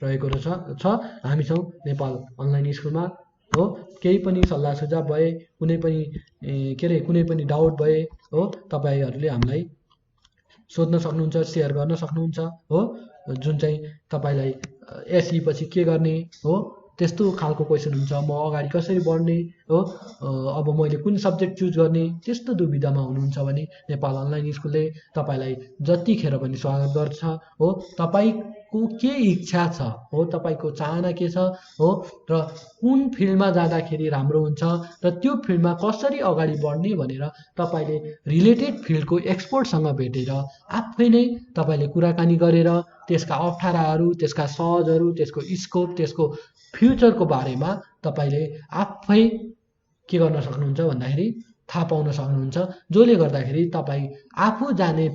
रहेको छ। हामी छौँ नेपाल अनलाइन स्कुलमा। हो। केही पनि सल्लाह सुझाव भए, कुनै पनि कुनै पनि डाउट भए हो, तपाईँहरूले हामीलाई सोध्न सक्नुहुन्छ, सेयर गर्न सक्नुहुन्छ हो। जुन चाहिँ तपाईँलाई एसई पछि के गर्ने हो, त्यस्तो खालको क्वेसन हुन्छ, म अगाडि कसरी बढ्ने हो, अब मैले कुन सब्जेक्ट चुज गर्ने, त्यस्तो दुविधामा हुनुहुन्छ भने नेपाल अनलाइन स्कुलले तपाईँलाई जतिखेर पनि स्वागत गर्छ हो। तपाईँको के इच्छा छ हो, तपाईँको चाहना के छ हो, र कुन फिल्डमा जाँदाखेरि राम्रो हुन्छ र त्यो फिल्डमा कसरी अगाडि बढ्ने भनेर तपाईँले रिलेटेड फिल्डको एक्सपर्टसँग भेटेर आफै नै तपाईँले कुराकानी गरेर त्यसका अप्ठ्याराहरू, त्यसका सहजहरू, त्यसको स्कोप, त्यसको फ्युचरको बारेमा तपाईँले आफै के गर्न सक्नुहुन्छ भन्दाखेरि थाहा पाउन सक्नुहुन्छ। जसले गर्दाखेरि तपाईँ आफू जाने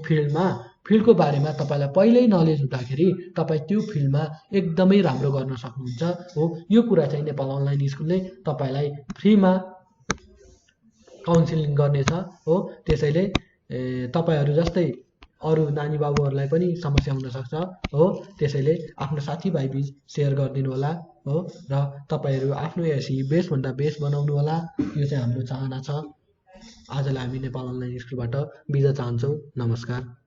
फिल्डको बारेमा तपाईँलाई पहिल्यै नलेज हुँदाखेरि तपाईँ त्यो फिल्डमा एकदमै राम्रो गर्न सक्नुहुन्छ हो। यो कुरा चाहिँ नेपाल अनलाइन स्कुलले तपाईँलाई फ्रीमा काउन्सिलिङ गर्नेछ हो। त्यसैले तपाईँहरू जस्तै अरू नानी बाबुहरूलाई पनि समस्या हुनसक्छ हो। त्यसैले आफ्नो साथीभाइ बिच सेयर गरिदिनु होला हो, र तपाईँहरू आफ्नो एसई बेसभन्दा बेस बनाउनु होला। यो चाहिँ हाम्रो चाहना छ। आजलाई हामी नेपाल अनलाइन स्कुलबाट बिदा चाहन्छौँ। नमस्कार।